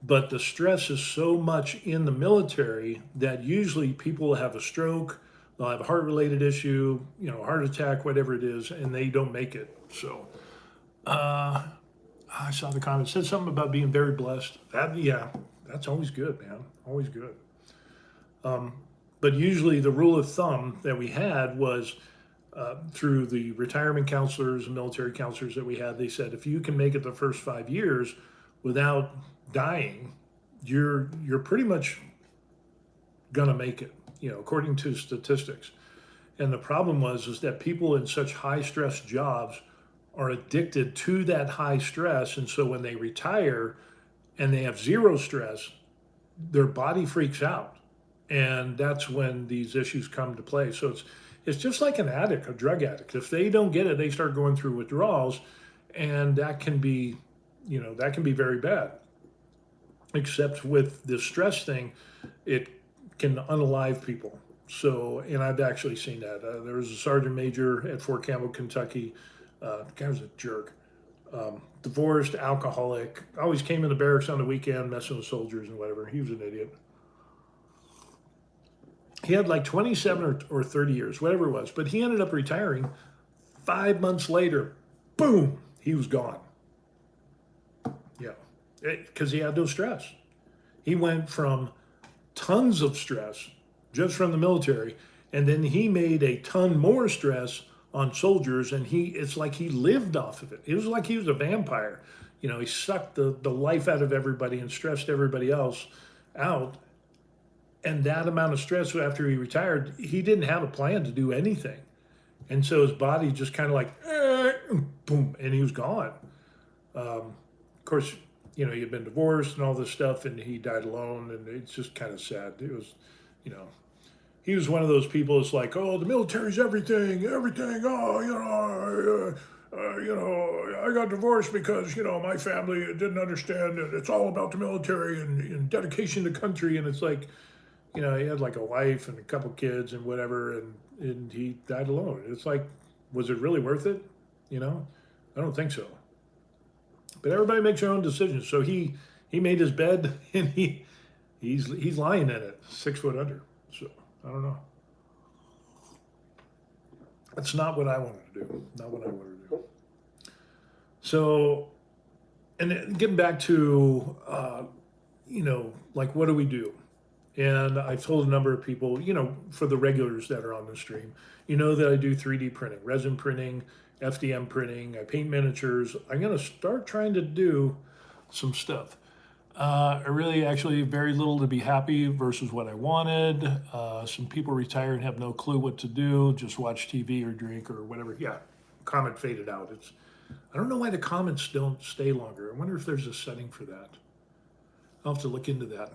But the stress is so much in the military that usually people have a stroke, they'll have a heart-related issue, heart attack, whatever it is, and they don't make it. So I saw the comment, said something about being very blessed. That's always good, man. Always good. But usually the rule of thumb that we had was through the retirement counselors and military counselors that we had, they said, if you can make it the first 5 years without dying, you're pretty much gonna make it, according to statistics. And the problem is that people in such high stress jobs are addicted to that high stress. And so when they retire and they have zero stress, their body freaks out. And that's when these issues come to play. So it's just like an addict, a drug addict. If they don't get it, they start going through withdrawals, and that can be very bad. Except with the stress thing, it can unalive people. So, and I've actually seen that. There was a sergeant major at Fort Campbell, Kentucky. The guy was a jerk. Divorced, alcoholic, always came in the barracks on the weekend, messing with soldiers and whatever. He was an idiot. He had like 27 or 30 years, whatever it was, but he ended up retiring. 5 months later, boom, he was gone. Yeah, because he had no stress. He went from tons of stress just from the military, and then he made a ton more stress on soldiers, and it's like he lived off of it. It was like he was a vampire. He sucked the life out of everybody and stressed everybody else out. And that amount of stress after he retired, he didn't have a plan to do anything. And so his body just kind of like, boom, and he was gone. Of course, he had been divorced and all this stuff, and he died alone, and it's just kind of sad. It was, you know, he was one of those people. It's like, oh, the military's everything, everything. Oh, I got divorced because my family didn't understand that it's all about the military and dedication to country. And it's like, he had like a wife and a couple kids and whatever, and he died alone. It's like, was it really worth it? I don't think so. But everybody makes their own decisions. So he made his bed, and he's lying in it 6 foot under. So I don't know. That's not what I wanted to do. Not what I wanted to do. So, and then getting back to, like, what do we do? And I've told a number of people, for the regulars that are on the stream, that I do 3D printing, resin printing, FDM printing, I paint miniatures. I'm going to start trying to do some stuff. I really actually very little to be happy versus what I wanted. Some people retire and have no clue what to do, just watch TV or drink or whatever. Yeah, comment faded out. I don't know why the comments don't stay longer. I wonder if there's a setting for that. I'll have to look into that.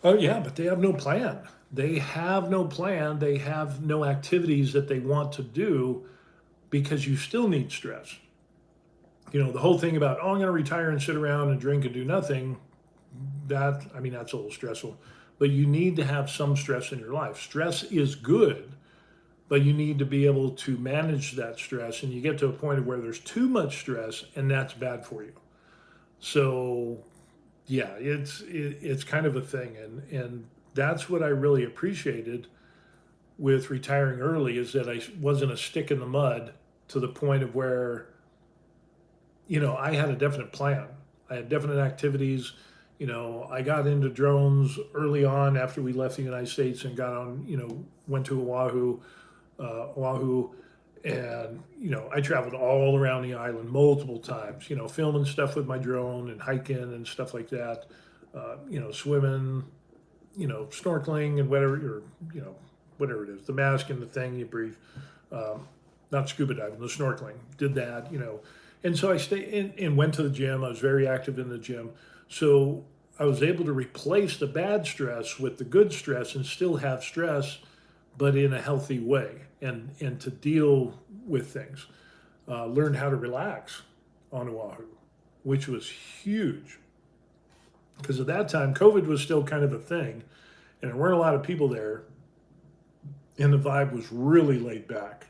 Oh yeah, but they have no plan. They have no plan. They have no activities that they want to do because you still need stress. The whole thing about, I'm going to retire and sit around and drink and do nothing, that's a little stressful. But you need to have some stress in your life. Stress is good, but you need to be able to manage that stress. And you get to a point of where there's too much stress, and that's bad for you. So, yeah, it's kind of a thing. And that's what I really appreciated with retiring early, is that I wasn't a stick in the mud to the point of where, I had a definite plan. I had definite activities. I got into drones early on after we left the United States and got on, went to Oahu, and, I traveled all around the island multiple times, filming stuff with my drone and hiking and stuff like that, swimming, snorkeling and whatever, or, whatever it is, the mask and the thing you breathe, not scuba diving, the snorkeling, did that, And so I stayed and went to the gym. I was very active in the gym. So I was able to replace the bad stress with the good stress and still have stress, but in a healthy way, and to deal with things. Learned how to relax on Oahu, which was huge. Because at that time, COVID was still kind of a thing, and there weren't a lot of people there, and the vibe was really laid back.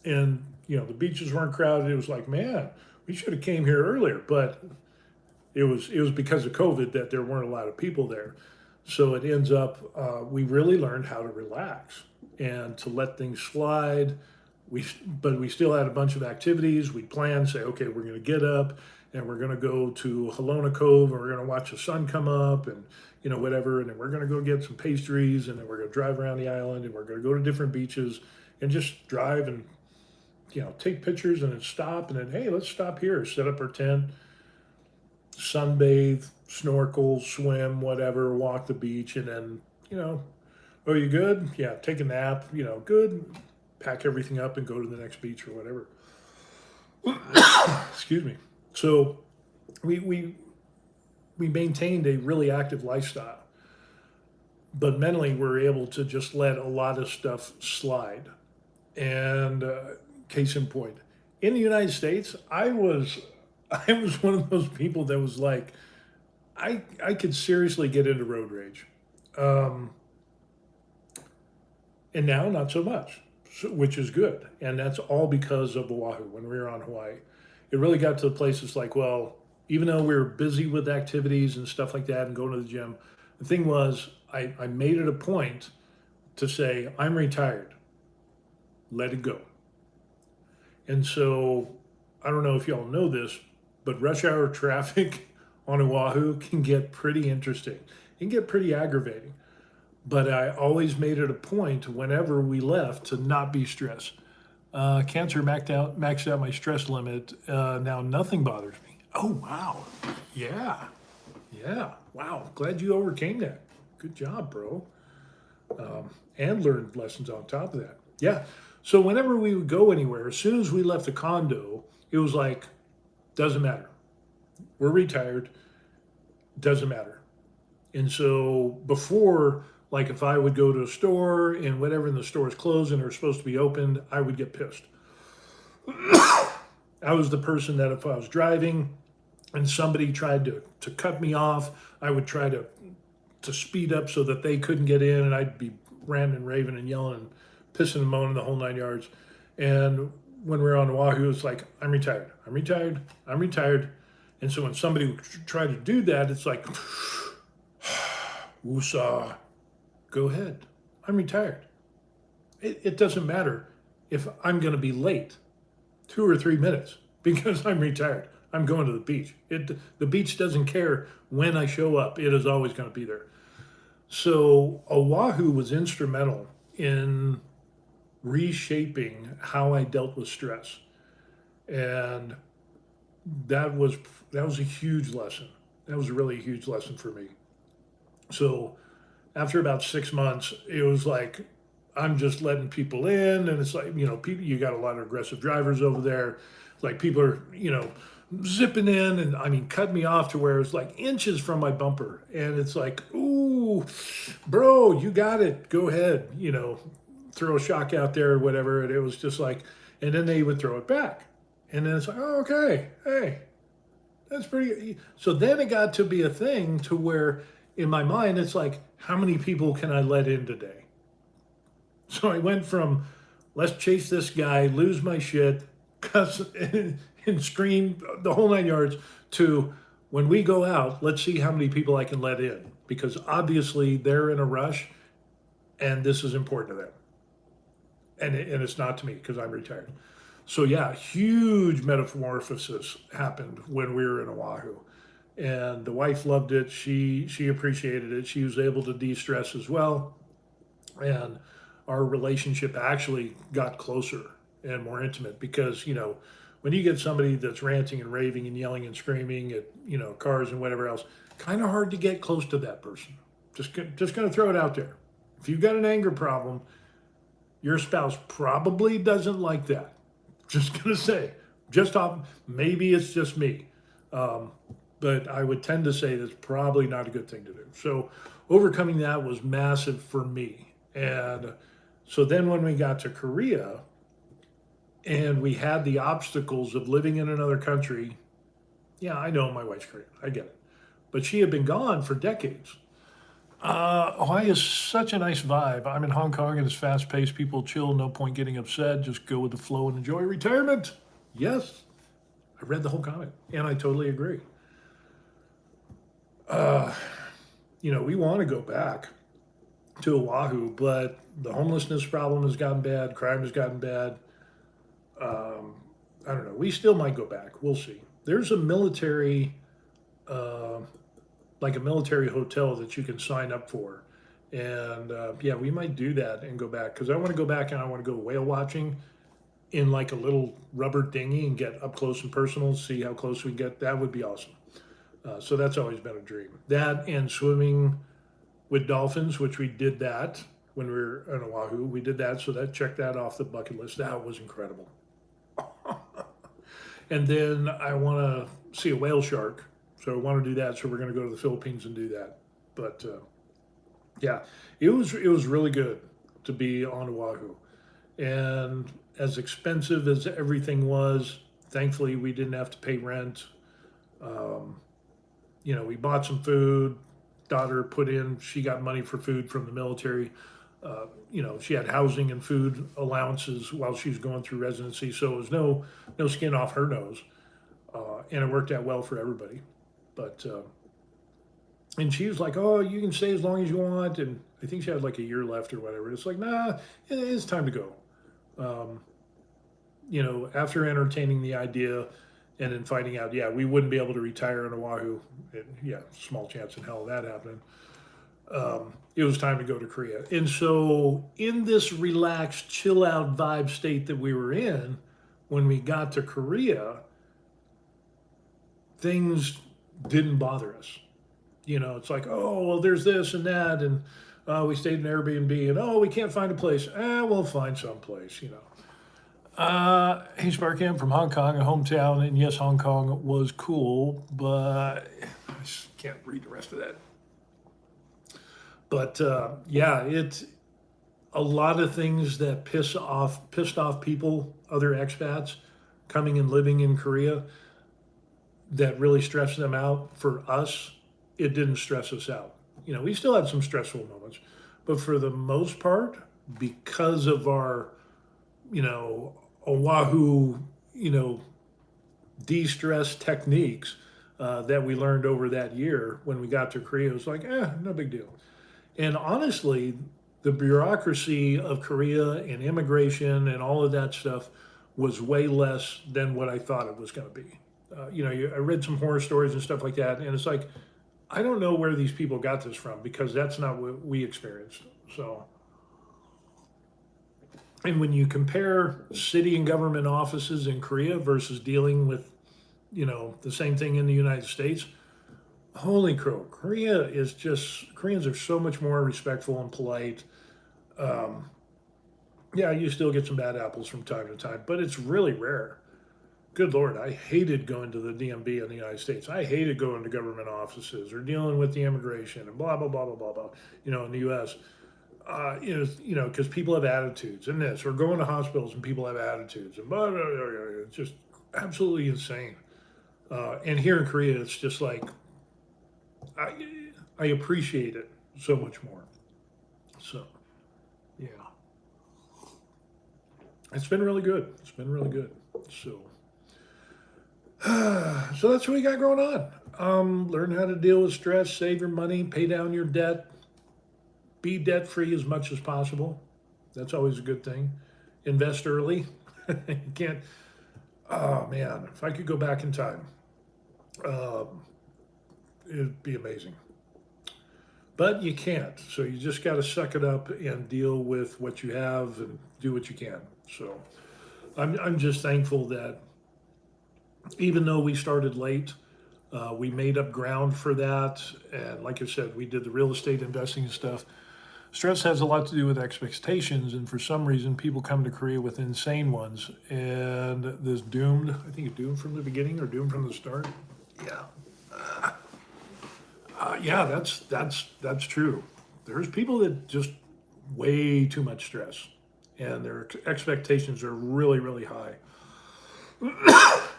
And the beaches weren't crowded. It was like, man, we should have came here earlier. But it was because of COVID that there weren't a lot of people there. So it ends up, we really learned how to relax and to let things slide. But we still had a bunch of activities. We planned, say, okay, we're going to get up and we're going to go to Halona Cove and we're going to watch the sun come up and, whatever. And then we're going to go get some pastries, and then we're going to drive around the island, and we're going to go to different beaches and just drive and, take pictures and then stop, and then, hey, let's stop here, set up our tent, sunbathe, snorkel, swim, whatever, walk the beach, and then, are you good? Yeah, take a nap, good, pack everything up and go to the next beach or whatever. Excuse me. So we maintained a really active lifestyle, but mentally we're able to just let a lot of stuff slide. And case in point, in the United States, I was one of those people that was like, I could seriously get into road rage, and now not so much, which is good. And that's all because of Oahu. When we were on Hawaii, it really got to the places like, well, even though we were busy with activities and stuff like that and going to the gym, the thing was, I made it a point to say, I'm retired. Let it go. And so, I don't know if y'all know this, but rush hour traffic on Oahu can get pretty interesting. It can get pretty aggravating. But I always made it a point whenever we left to not be stressed. Cancer maxed out my stress limit. Now nothing bothers me. Oh, wow. Yeah. Yeah. Wow. Glad you overcame that. Good job, bro. And learned lessons on top of that. Yeah. So whenever we would go anywhere, as soon as we left the condo, it was like, doesn't matter. We're retired. Doesn't matter. And so before, like if I would go to a store and whatever in the store is closed and they're supposed to be opened, I would get pissed. I was the person that if I was driving and somebody tried to cut me off, I would try to speed up so that they couldn't get in, and I'd be ranting and raving and yelling and pissing and moaning the whole 9 yards. And when we were on Oahu, it's like, I'm retired, I'm retired, I'm retired. And so when somebody would try to do that, it's like, woosah, go ahead, I'm retired. It doesn't matter if I'm going to be late 2 or 3 minutes because I'm retired. I'm going to the beach. The beach doesn't care when I show up. It is always going to be there. So Oahu was instrumental in reshaping how I dealt with stress, and that was that was a huge lesson. That was really a huge lesson for me. So after about 6 months, it was like I'm just letting people in, and it's like people. You got a lot of aggressive drivers over there. Like people are zipping in, and I mean cut me off to where it's like inches from my bumper, and it's like, ooh, bro, you got it. Go ahead, throw a shock out there or whatever. And it was just like, and then they would throw it back, and then it's like, oh, okay, hey, that's pretty. So then it got to be a thing to where in my mind it's like, how many people can I let in today? So I went from let's chase this guy, lose my shit, cuss and scream the whole 9 yards to when we go out, let's see how many people I can let in because obviously they're in a rush and this is important to them. And it's not to me because I'm retired. So yeah, huge metamorphosis happened when we were in Oahu. And the wife loved it. She appreciated it. She was able to de-stress as well. And our relationship actually got closer and more intimate because when you get somebody that's ranting and raving and yelling and screaming at cars and whatever else, kind of hard to get close to that person. Just going to throw it out there. If you've got an anger problem, your spouse probably doesn't like that. Just going to say, maybe it's just me. But I would tend to say that's probably not a good thing to do. So overcoming that was massive for me. And so then when we got to Korea and we had the obstacles of living in another country, yeah, I know my wife's Korean, I get it. But she had been gone for decades. Hawaii is such a nice vibe. I'm in Hong Kong and it's fast paced, people chill, no point getting upset, just go with the flow and enjoy retirement. Yes, I read the whole comment and I totally agree. We want to go back to Oahu, but the homelessness problem has gotten bad, crime has gotten bad. I don't know. We still might go back. We'll see. There's a military, like a military hotel that you can sign up for. And yeah, we might do that and go back because I want to go back and I want to go whale watching in like a little rubber dinghy and get up close and personal, see how close we get. That would be awesome. So that's always been a dream. That and swimming with dolphins, which we did that when we were in Oahu. We did that, so that checked that off the bucket list. That was incredible. And then I want to see a whale shark, so I want to do that. So we're going to go to the Philippines and do that. But yeah, it was really good to be on Oahu, and as expensive as everything was, thankfully we didn't have to pay rent. We bought some food. Daughter put in, she got money for food from the military. She had housing and food allowances while she was going through residency, so it was no skin off her nose, and it worked out well for everybody. But and she was like, "Oh, you can stay as long as you want," and I think she had like a year left or whatever. It's like, nah, it's time to go. After entertaining the idea and then finding out, yeah, we wouldn't be able to retire on Oahu. Yeah, small chance in hell of that happening. it was time to go to Korea. And so, in this relaxed, chill out vibe state that we were in, when we got to Korea, things didn't bother us. You know, it's like, oh, well, there's this and that. And we stayed in Airbnb and, oh, we can't find a place. We'll find some place, you know. Hey, Sparky, I'm from Hong Kong, a hometown. And yes, Hong Kong was cool, but I just can't read the rest of that. But yeah, it's a lot of things that pissed off people, other expats coming and living in Korea, that really stressed them out. For us, it didn't stress us out. You know, we still had some stressful moments, but for the most part, because of our, you know, Oahu, you know, de-stress techniques that we learned over that year when we got to Korea, it was like, no big deal. And honestly, the bureaucracy of Korea and immigration and all of that stuff was way less than what I thought it was going to be. You know, I read some horror stories and stuff like that, and it's like, I don't know where these people got this from, because that's not what we experienced. So, and when you compare city and government offices in Korea versus dealing with, you know, the same thing in the United States, holy crow, Koreans are so much more respectful and polite. Um, yeah, you still get some bad apples from time to time, but it's really rare. Good Lord, I hated going to the DMV in the United States. I hated going to government offices or dealing with the immigration and blah, blah, blah, blah, blah, blah, you know, in the US. Because people have attitudes and this, or going to hospitals and people have attitudes and blah, blah, blah, blah, blah. It's just absolutely insane. And here in Korea, it's just like, I, I appreciate it so much more. So, yeah, it's been really good. It's been really good. So, so that's what we got going on. Learn how to deal with stress, save your money, pay down your debt, be debt free as much as possible. That's always a good thing. Invest early. You can't. Oh man, if I could go back in time, uh, it'd be amazing. But you can't. So you just got to suck it up and deal with what you have and do what you can. So I'm just thankful that even though we started late, we made up ground for that. And like I said, we did the real estate investing and stuff. Stress has a lot to do with expectations, and for some reason, people come to Korea with insane ones. And this doomed, I think it's doomed from the beginning or doomed from the start. Yeah, yeah, that's true. There's people that just way too much stress, and their expectations are really really high.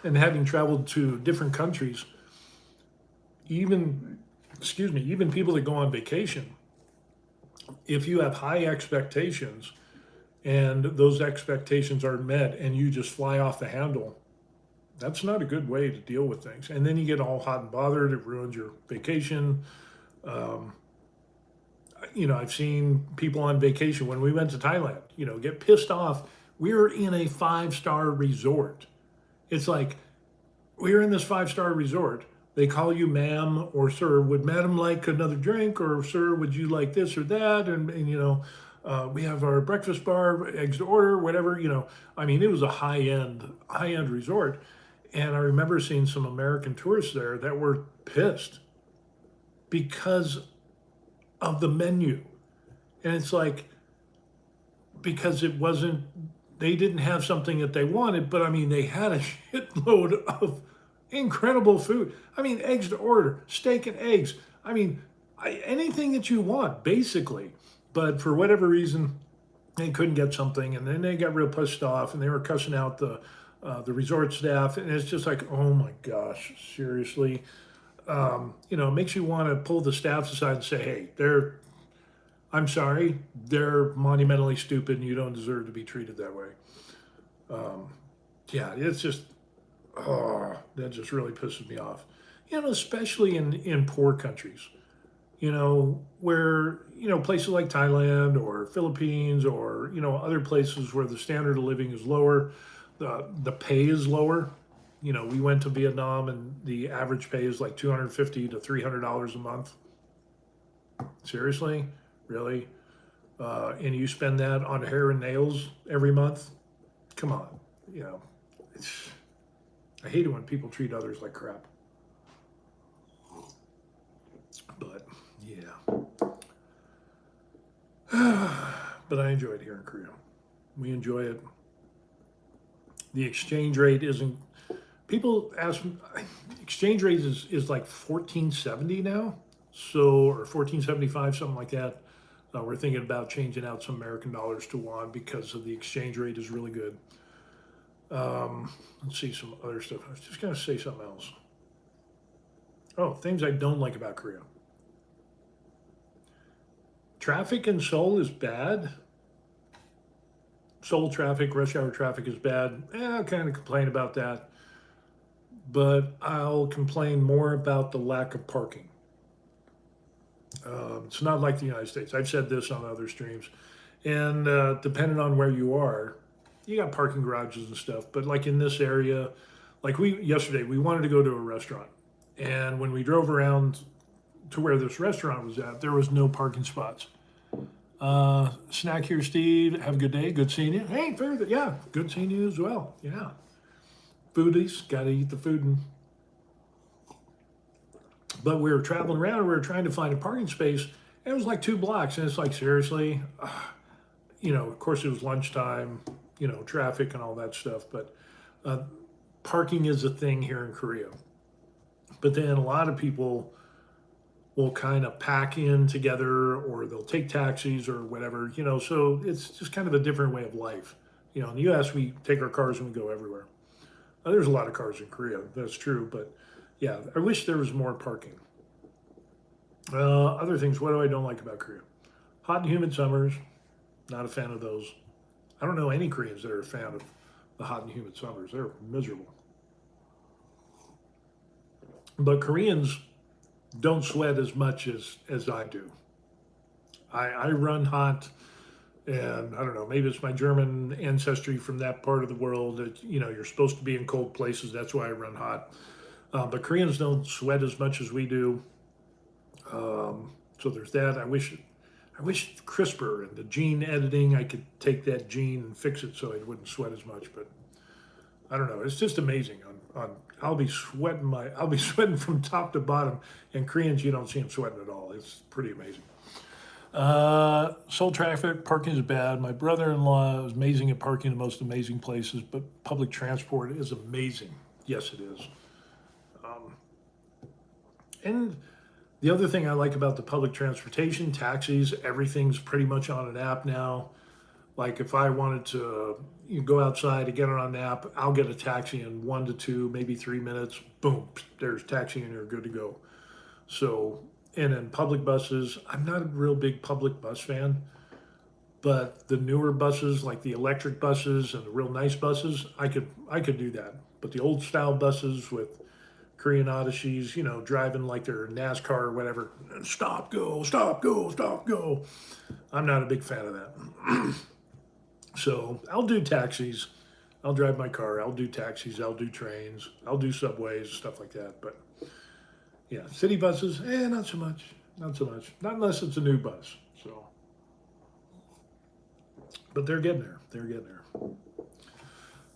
And having traveled to different countries, even even people that go on vacation, if you have high expectations and those expectations are met and you just fly off the handle, that's not a good way to deal with things. And then you get all hot and bothered, it ruins your vacation. Um, I've seen people on vacation when we went to Thailand, get pissed off. We were in a 5-star resort. It's like, we're in this 5-star resort. They call you ma'am or sir. Would madam like another drink? Or sir, would you like this or that? We have our breakfast bar, eggs to order, whatever. I mean, it was a high end resort. And I remember seeing some American tourists there that were pissed because of the menu. And it's like, because they didn't have something that they wanted, but I mean, they had a shitload of incredible food. I mean, eggs to order, steak and eggs. I mean, anything that you want, basically. But for whatever reason, they couldn't get something, and then they got real pissed off, and they were cussing out the resort staff, and it's just like, oh my gosh, seriously. It makes you want to pull the staff aside and say, hey, I'm sorry, they're monumentally stupid, and you don't deserve to be treated that way. Yeah, it's just, that just really pisses me off. Especially in poor countries, where, places like Thailand or Philippines or, other places where the standard of living is lower, the pay is lower. We went to Vietnam and the average pay is like $250 to $300 a month. Seriously? Really? And you spend that on hair and nails every month? Come on. You know, it's, I hate it when people treat others like crap. But yeah. But I enjoy it here in Korea. We enjoy it. The exchange rate isn't. People ask me, exchange rate is like 1470 now, so or 1475, something like that. We're thinking about changing out some American dollars to won because of the exchange rate is really good. Let's see some other stuff. I was just gonna say something else. Oh, things I don't like about Korea. Traffic in Seoul is bad. Seoul traffic, rush hour traffic is bad. I'll kind of complain about that, but I'll complain more about the lack of parking. It's not like the United States. I've said this on other streams, and depending on where you are, you got parking garages and stuff. But like in this area, like we yesterday, we wanted to go to a restaurant, and when we drove around to where this restaurant was at, there was no parking spots. Snack here, Steve. Have a good day. Good seeing you. Hey, fair. Yeah, good seeing you as well. Yeah, foodies got to eat the food. But we were traveling around and we were trying to find a parking space. And it was like 2 blocks, and it's like seriously, of course it was lunchtime, traffic and all that stuff. But parking is a thing here in Korea. But then a lot of people will kind of pack in together or they'll take taxis or whatever, so it's just kind of a different way of life. In the US, we take our cars and we go everywhere. There's a lot of cars in Korea, that's true, but yeah, I wish there was more parking. Other things, what do I don't like about Korea? Hot and humid summers, not a fan of those. I don't know any Koreans that are a fan of the hot and humid summers. They're miserable. But Koreans don't sweat as much as I do. I run hot, and I don't know, maybe it's my German ancestry from that part of the world that, you're supposed to be in cold places. That's why I run hot. But Koreans don't sweat as much as we do. So there's that. I wish CRISPR and the gene editing, I could take that gene and fix it so it wouldn't sweat as much. But I don't know. It's just amazing. I'll be sweating from top to bottom. And Koreans, you don't see them sweating at all. It's pretty amazing. Seoul traffic, parking is bad. My brother-in-law is amazing at parking in the most amazing places, but public transport is amazing. Yes, it is. And the other thing I like about the public transportation, taxis, everything's pretty much on an app now. Like if I wanted to go outside to get on an app, I'll get a taxi in 1 to 2, maybe 3 minutes. Boom, there's taxi and you're good to go. So, and in public buses, I'm not a real big public bus fan, but the newer buses, like the electric buses and the real nice buses, I could do that. But the old style buses with Korean odysseys, driving like they're NASCAR or whatever, stop, go, stop, go, stop, go. I'm not a big fan of that. So I'll do taxis. I'll drive my car. I'll do taxis. I'll do trains. I'll do subways, stuff like that. But yeah, city buses, not so much. Not so much. Not unless it's a new bus. So, but they're getting there. They're getting there.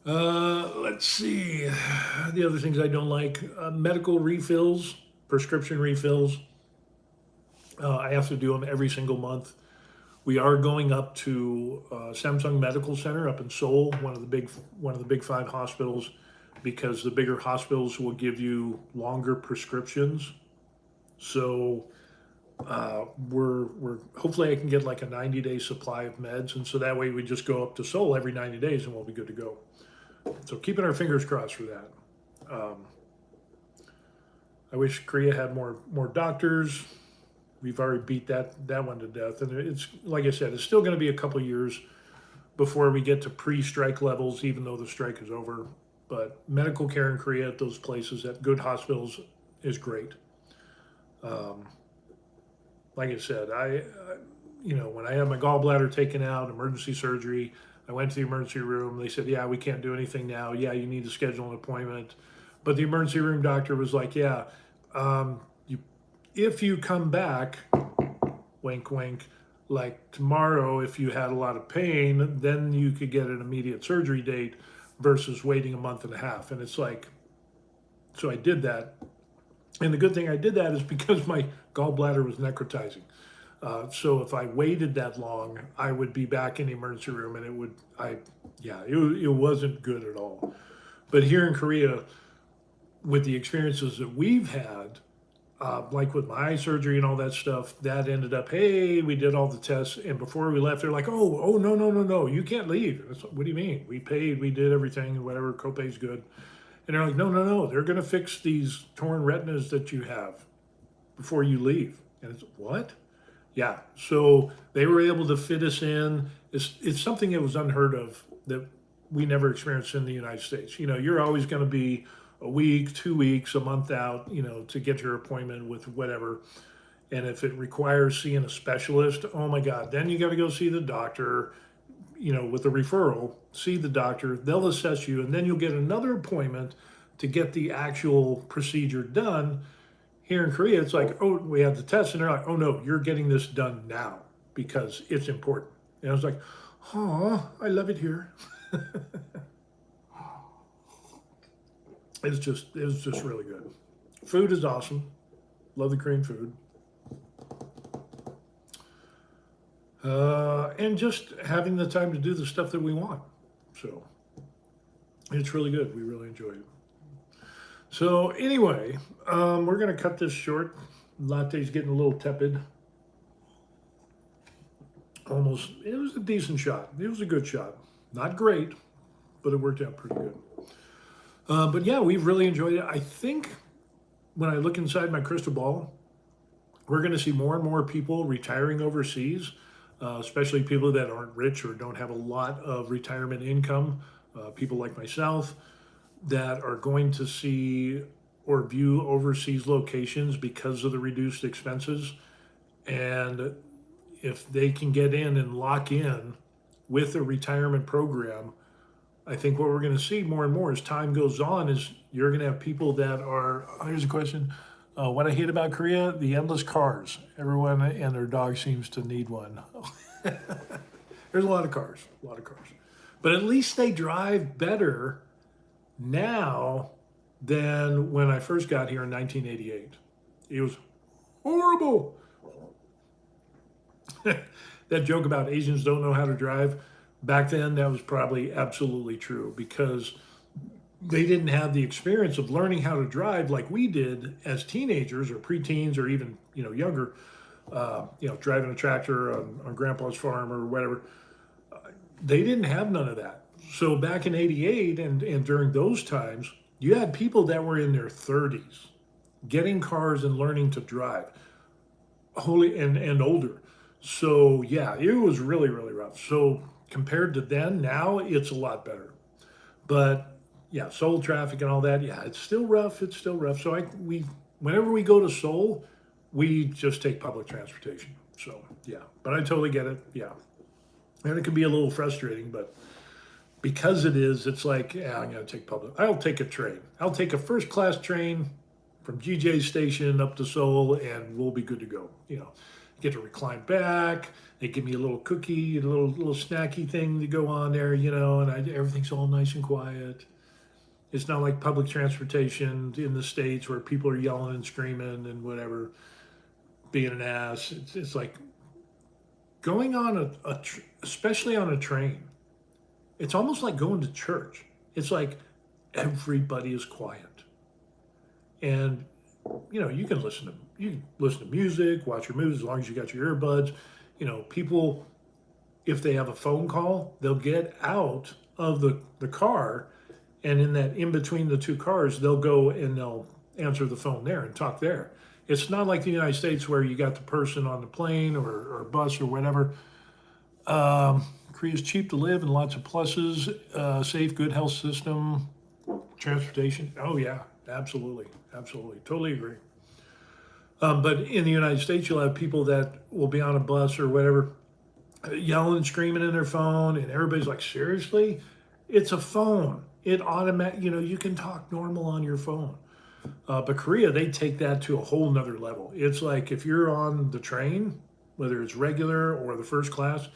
Let's see. The other things I don't like, medical refills, prescription refills. I have to do them every single month. We are going up to Samsung Medical Center up in Seoul, one of the big 5 hospitals, because the bigger hospitals will give you longer prescriptions. So we're hopefully I can get like a 90-day supply of meds, and so that way we just go up to Seoul every 90 days and we'll be good to go. So keeping our fingers crossed for that. I wish Korea had more doctors. We've already beat that one to death, and it's like I said, it's still going to be a couple of years before we get to pre-strike levels, even though the strike is over. But medical care in Korea at those places, at good hospitals, is great. Like I said, when I had my gallbladder taken out, emergency surgery, I went to the emergency room. They said, yeah, we can't do anything now. Yeah, you need to schedule an appointment. But the emergency room doctor was like, yeah, if you come back wink, wink. Like tomorrow, if you had a lot of pain, then you could get an immediate surgery date versus waiting a month and a half. And it's like, so I did that. And the good thing I did that is because my gallbladder was necrotizing. So if I waited that long, I would be back in the emergency room, and it wasn't good at all. But here in Korea, with the experiences that we've had, like with my eye surgery and all that stuff, that ended up, hey, we did all the tests, and before we left, they're like, oh, no, no, no, no, you can't leave. What do you mean? We paid, we did everything, whatever, copay's good. And they're like, no, no, no, they're going to fix these torn retinas that you have before you leave. And it's, what? Yeah. So they were able to fit us in. It's something that was unheard of that we never experienced in the United States. You're always going to be a week, 2 weeks, a month out, to get your appointment with whatever. And if it requires seeing a specialist, oh my God, then you got to go see the doctor, with a referral, see the doctor, they'll assess you, and then you'll get another appointment to get the actual procedure done. Here in Korea, it's like, oh, we have the test, and they're like, oh no, you're getting this done now because it's important. And I was like, oh, I love it here. It was just really good. Food is awesome. Love the Korean food. And just having the time to do the stuff that we want. So it's really good. We really enjoy it. So anyway, we're going to cut this short. Latte's getting a little tepid. It was a decent shot. It was a good shot. Not great, but it worked out pretty good. But yeah, we've really enjoyed it. I think when I look inside my crystal ball, we're going to see more and more people retiring overseas, especially people that aren't rich or don't have a lot of retirement income, people like myself that are going to see or view overseas locations because of the reduced expenses. And if they can get in and lock in with a retirement program, I think what we're going to see more and more as time goes on is you're going to have people that are, here's a question, what I hate about Korea, the endless cars. Everyone and their dog seems to need one. There's a lot of cars. But at least they drive better now than when I first got here in 1988. It was horrible. That joke about Asians don't know how to drive, back then that was probably absolutely true because they didn't have the experience of learning how to drive like we did as teenagers or preteens or even younger, driving a tractor on grandpa's farm or whatever. They didn't have none of that. So back in 88 and during those times, you had people that were in their 30s getting cars and learning to drive, and older. So yeah, it was really, really rough. So compared to then, now it's a lot better. But yeah, Seoul traffic and all that, yeah, it's still rough. So whenever we go to Seoul, we just take public transportation. So yeah, but I totally get it. Yeah. And it can be a little frustrating, but because it's like, yeah, I'm going to take public. I'll take a train. I'll take a first class train from GJ station up to Seoul and we'll be good to go. Get to recline back. They give me a little cookie, a little snacky thing to go on there, and everything's all nice and quiet. It's not like public transportation in the States where people are yelling and screaming and whatever, being an ass. It's like going on especially on a train. It's almost like going to church. It's like everybody is quiet. And you can listen to music, watch your movies as long as you got your earbuds. People, if they have a phone call, they'll get out of the car, and in between the two cars, they'll go and they'll answer the phone there and talk there. It's not like the United States where you got the person on the plane or bus or whatever. Korea's cheap to live and lots of pluses, safe, good health system, transportation. Oh yeah, absolutely. Totally agree. But in the United States, you'll have people that will be on a bus or whatever, yelling and screaming in their phone, and everybody's like, seriously? It's a phone. It you can talk normal on your phone. But Korea, they take that to a whole nother level. It's like if you're on the train, whether it's regular or the first class,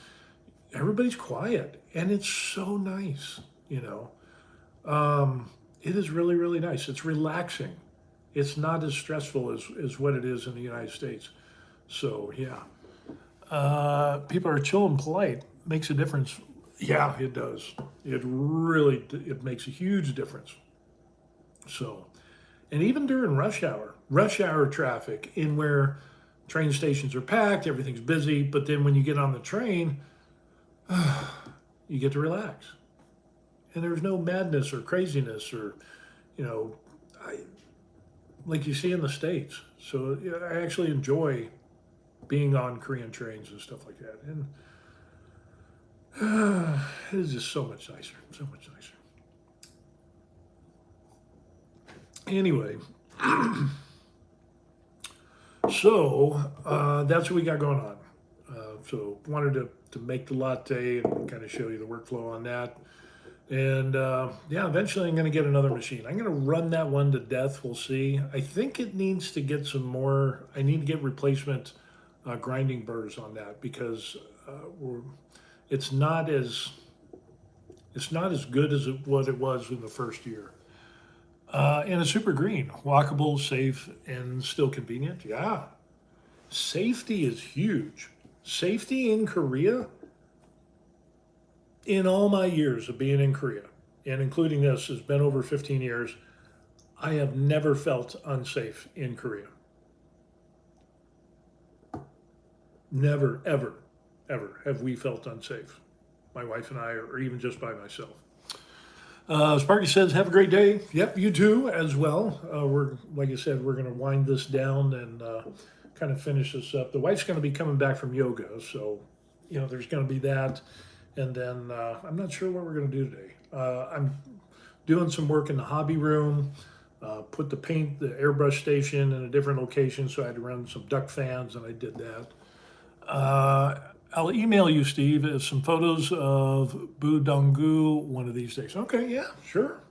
everybody's quiet, and it's so nice, you know. It is really, really nice. It's relaxing. It's not as stressful as what it is in the United States. So yeah, people are chill and polite. Makes a difference. Yeah, it does. It makes a huge difference. So, and even during rush hour traffic, in where train stations are packed, everything's busy. But then when you get on the train, you get to relax, and there's no madness or craziness or, you know, I, like you see in the States. So yeah, I actually enjoy being on Korean trains and stuff like that. And it is just so much nicer, so much nicer. Anyway, so that's what we got going on. So wanted to make the latte and kind of show you the workflow on that. And yeah, eventually I'm going to get another machine. I'm going to run that one to death. We'll see. I think it needs to get some more. I need to get replacement grinding burrs on that because it's not as good as what it was in the first year. And it's super green, walkable, safe, and still convenient. Yeah, safety is huge. Safety in Korea, in all my years of being in Korea, and including this, has been over 15 years. I have never felt unsafe in Korea. Never, ever, ever have we felt unsafe. My wife and I, or even just by myself. Sparky says, have a great day. Yep, you too, as well. Like I said, we're going to wind this down and kind of finish this up. The wife's going to be coming back from yoga, so, you know, there's going to be that. And then I'm not sure what we're going to do today. I'm doing some work in the hobby room, put the airbrush station in a different location, so I had to run some duct fans, and I did that. I'll email you, Steve, some photos of Budonggu one of these days. Okay, yeah, sure.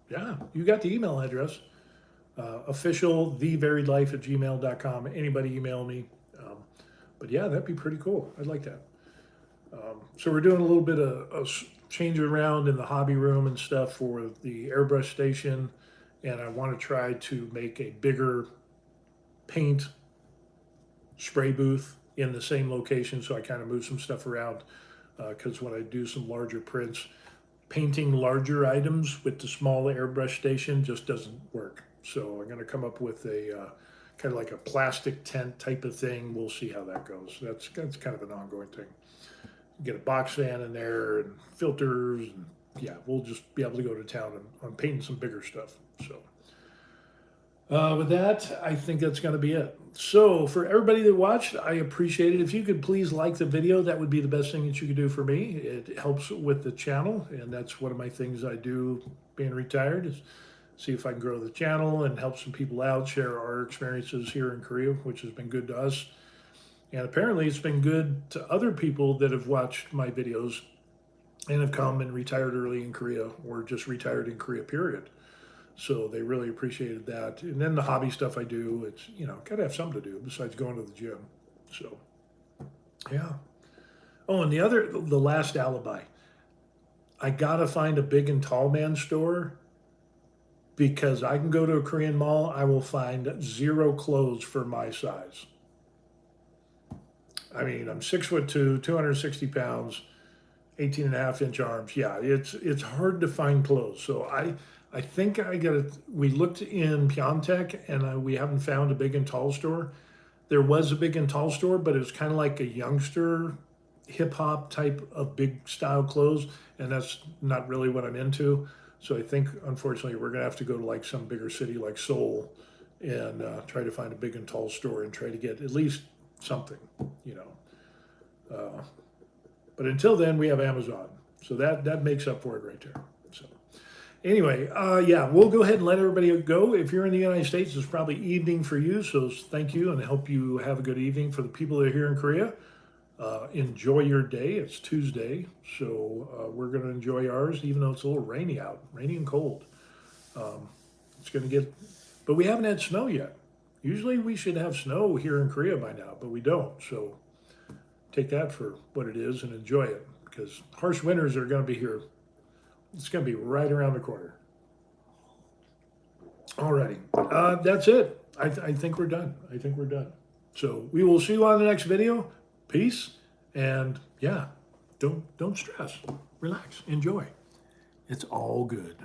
Yeah, you got the email address. Official, thevariedlife@gmail.com. Anybody email me. But yeah, that'd be pretty cool. I'd like that. So we're doing a little bit of change around in the hobby room and stuff for the airbrush station. And I want to try to make a bigger paint spray booth in the same location, so I kind of move some stuff around because when I do some larger prints, painting larger items with the small airbrush station just doesn't work. So I'm going to come up with a kind of like a plastic tent type of thing. We'll see how that goes. That's kind of an ongoing thing. Get a box fan in there and filters, and yeah, we'll just be able to go to town on painting some bigger stuff. So with that, I think that's going to be it. So for everybody that watched, I appreciate it. If you could please like the video, that would be the best thing that you could do for me. It helps with the channel, and that's one of my things I do being retired, is see if I can grow the channel and help some people out, share our experiences here in Korea, which has been good to us. And apparently it's been good to other people that have watched my videos and have come and retired early in Korea, or just retired in Korea, period. So they really appreciated that. And then the hobby stuff I do, it's, you know, got to have something to do besides going to the gym. So, yeah. Oh, and the last alibi. I got to find a big and tall man store, because I can go to a Korean mall, I will find zero clothes for my size. I mean, I'm 6'2", 260 pounds, 18 and a half inch arms. Yeah, it's hard to find clothes. So I think we looked in Pyeongtaek, and we haven't found a big and tall store. There was a big and tall store, but it was kind of like a youngster hip hop type of big style clothes. And that's not really what I'm into. So I think, unfortunately, we're going to have to go to like some bigger city like Seoul and try to find a big and tall store and try to get at least something, you know. But until then, we have Amazon. So that makes up for it right there. So anyway, yeah, we'll go ahead and let everybody go. If you're in the United States, it's probably evening for you. So thank you, and I hope you have a good evening. For the people that are here in Korea, enjoy your day. It's Tuesday, so we're going to enjoy ours, even though it's a little rainy out, rainy and cold. It's going to get, but we haven't had snow yet. Usually we should have snow here in Korea by now, but we don't. So take that for what it is and enjoy it, because harsh winters are going to be here. It's going to be right around the corner. Alrighty, that's it. I think we're done. I think we're done. So we will see you on the next video. Peace, and yeah, don't stress. Relax. Enjoy. It's all good.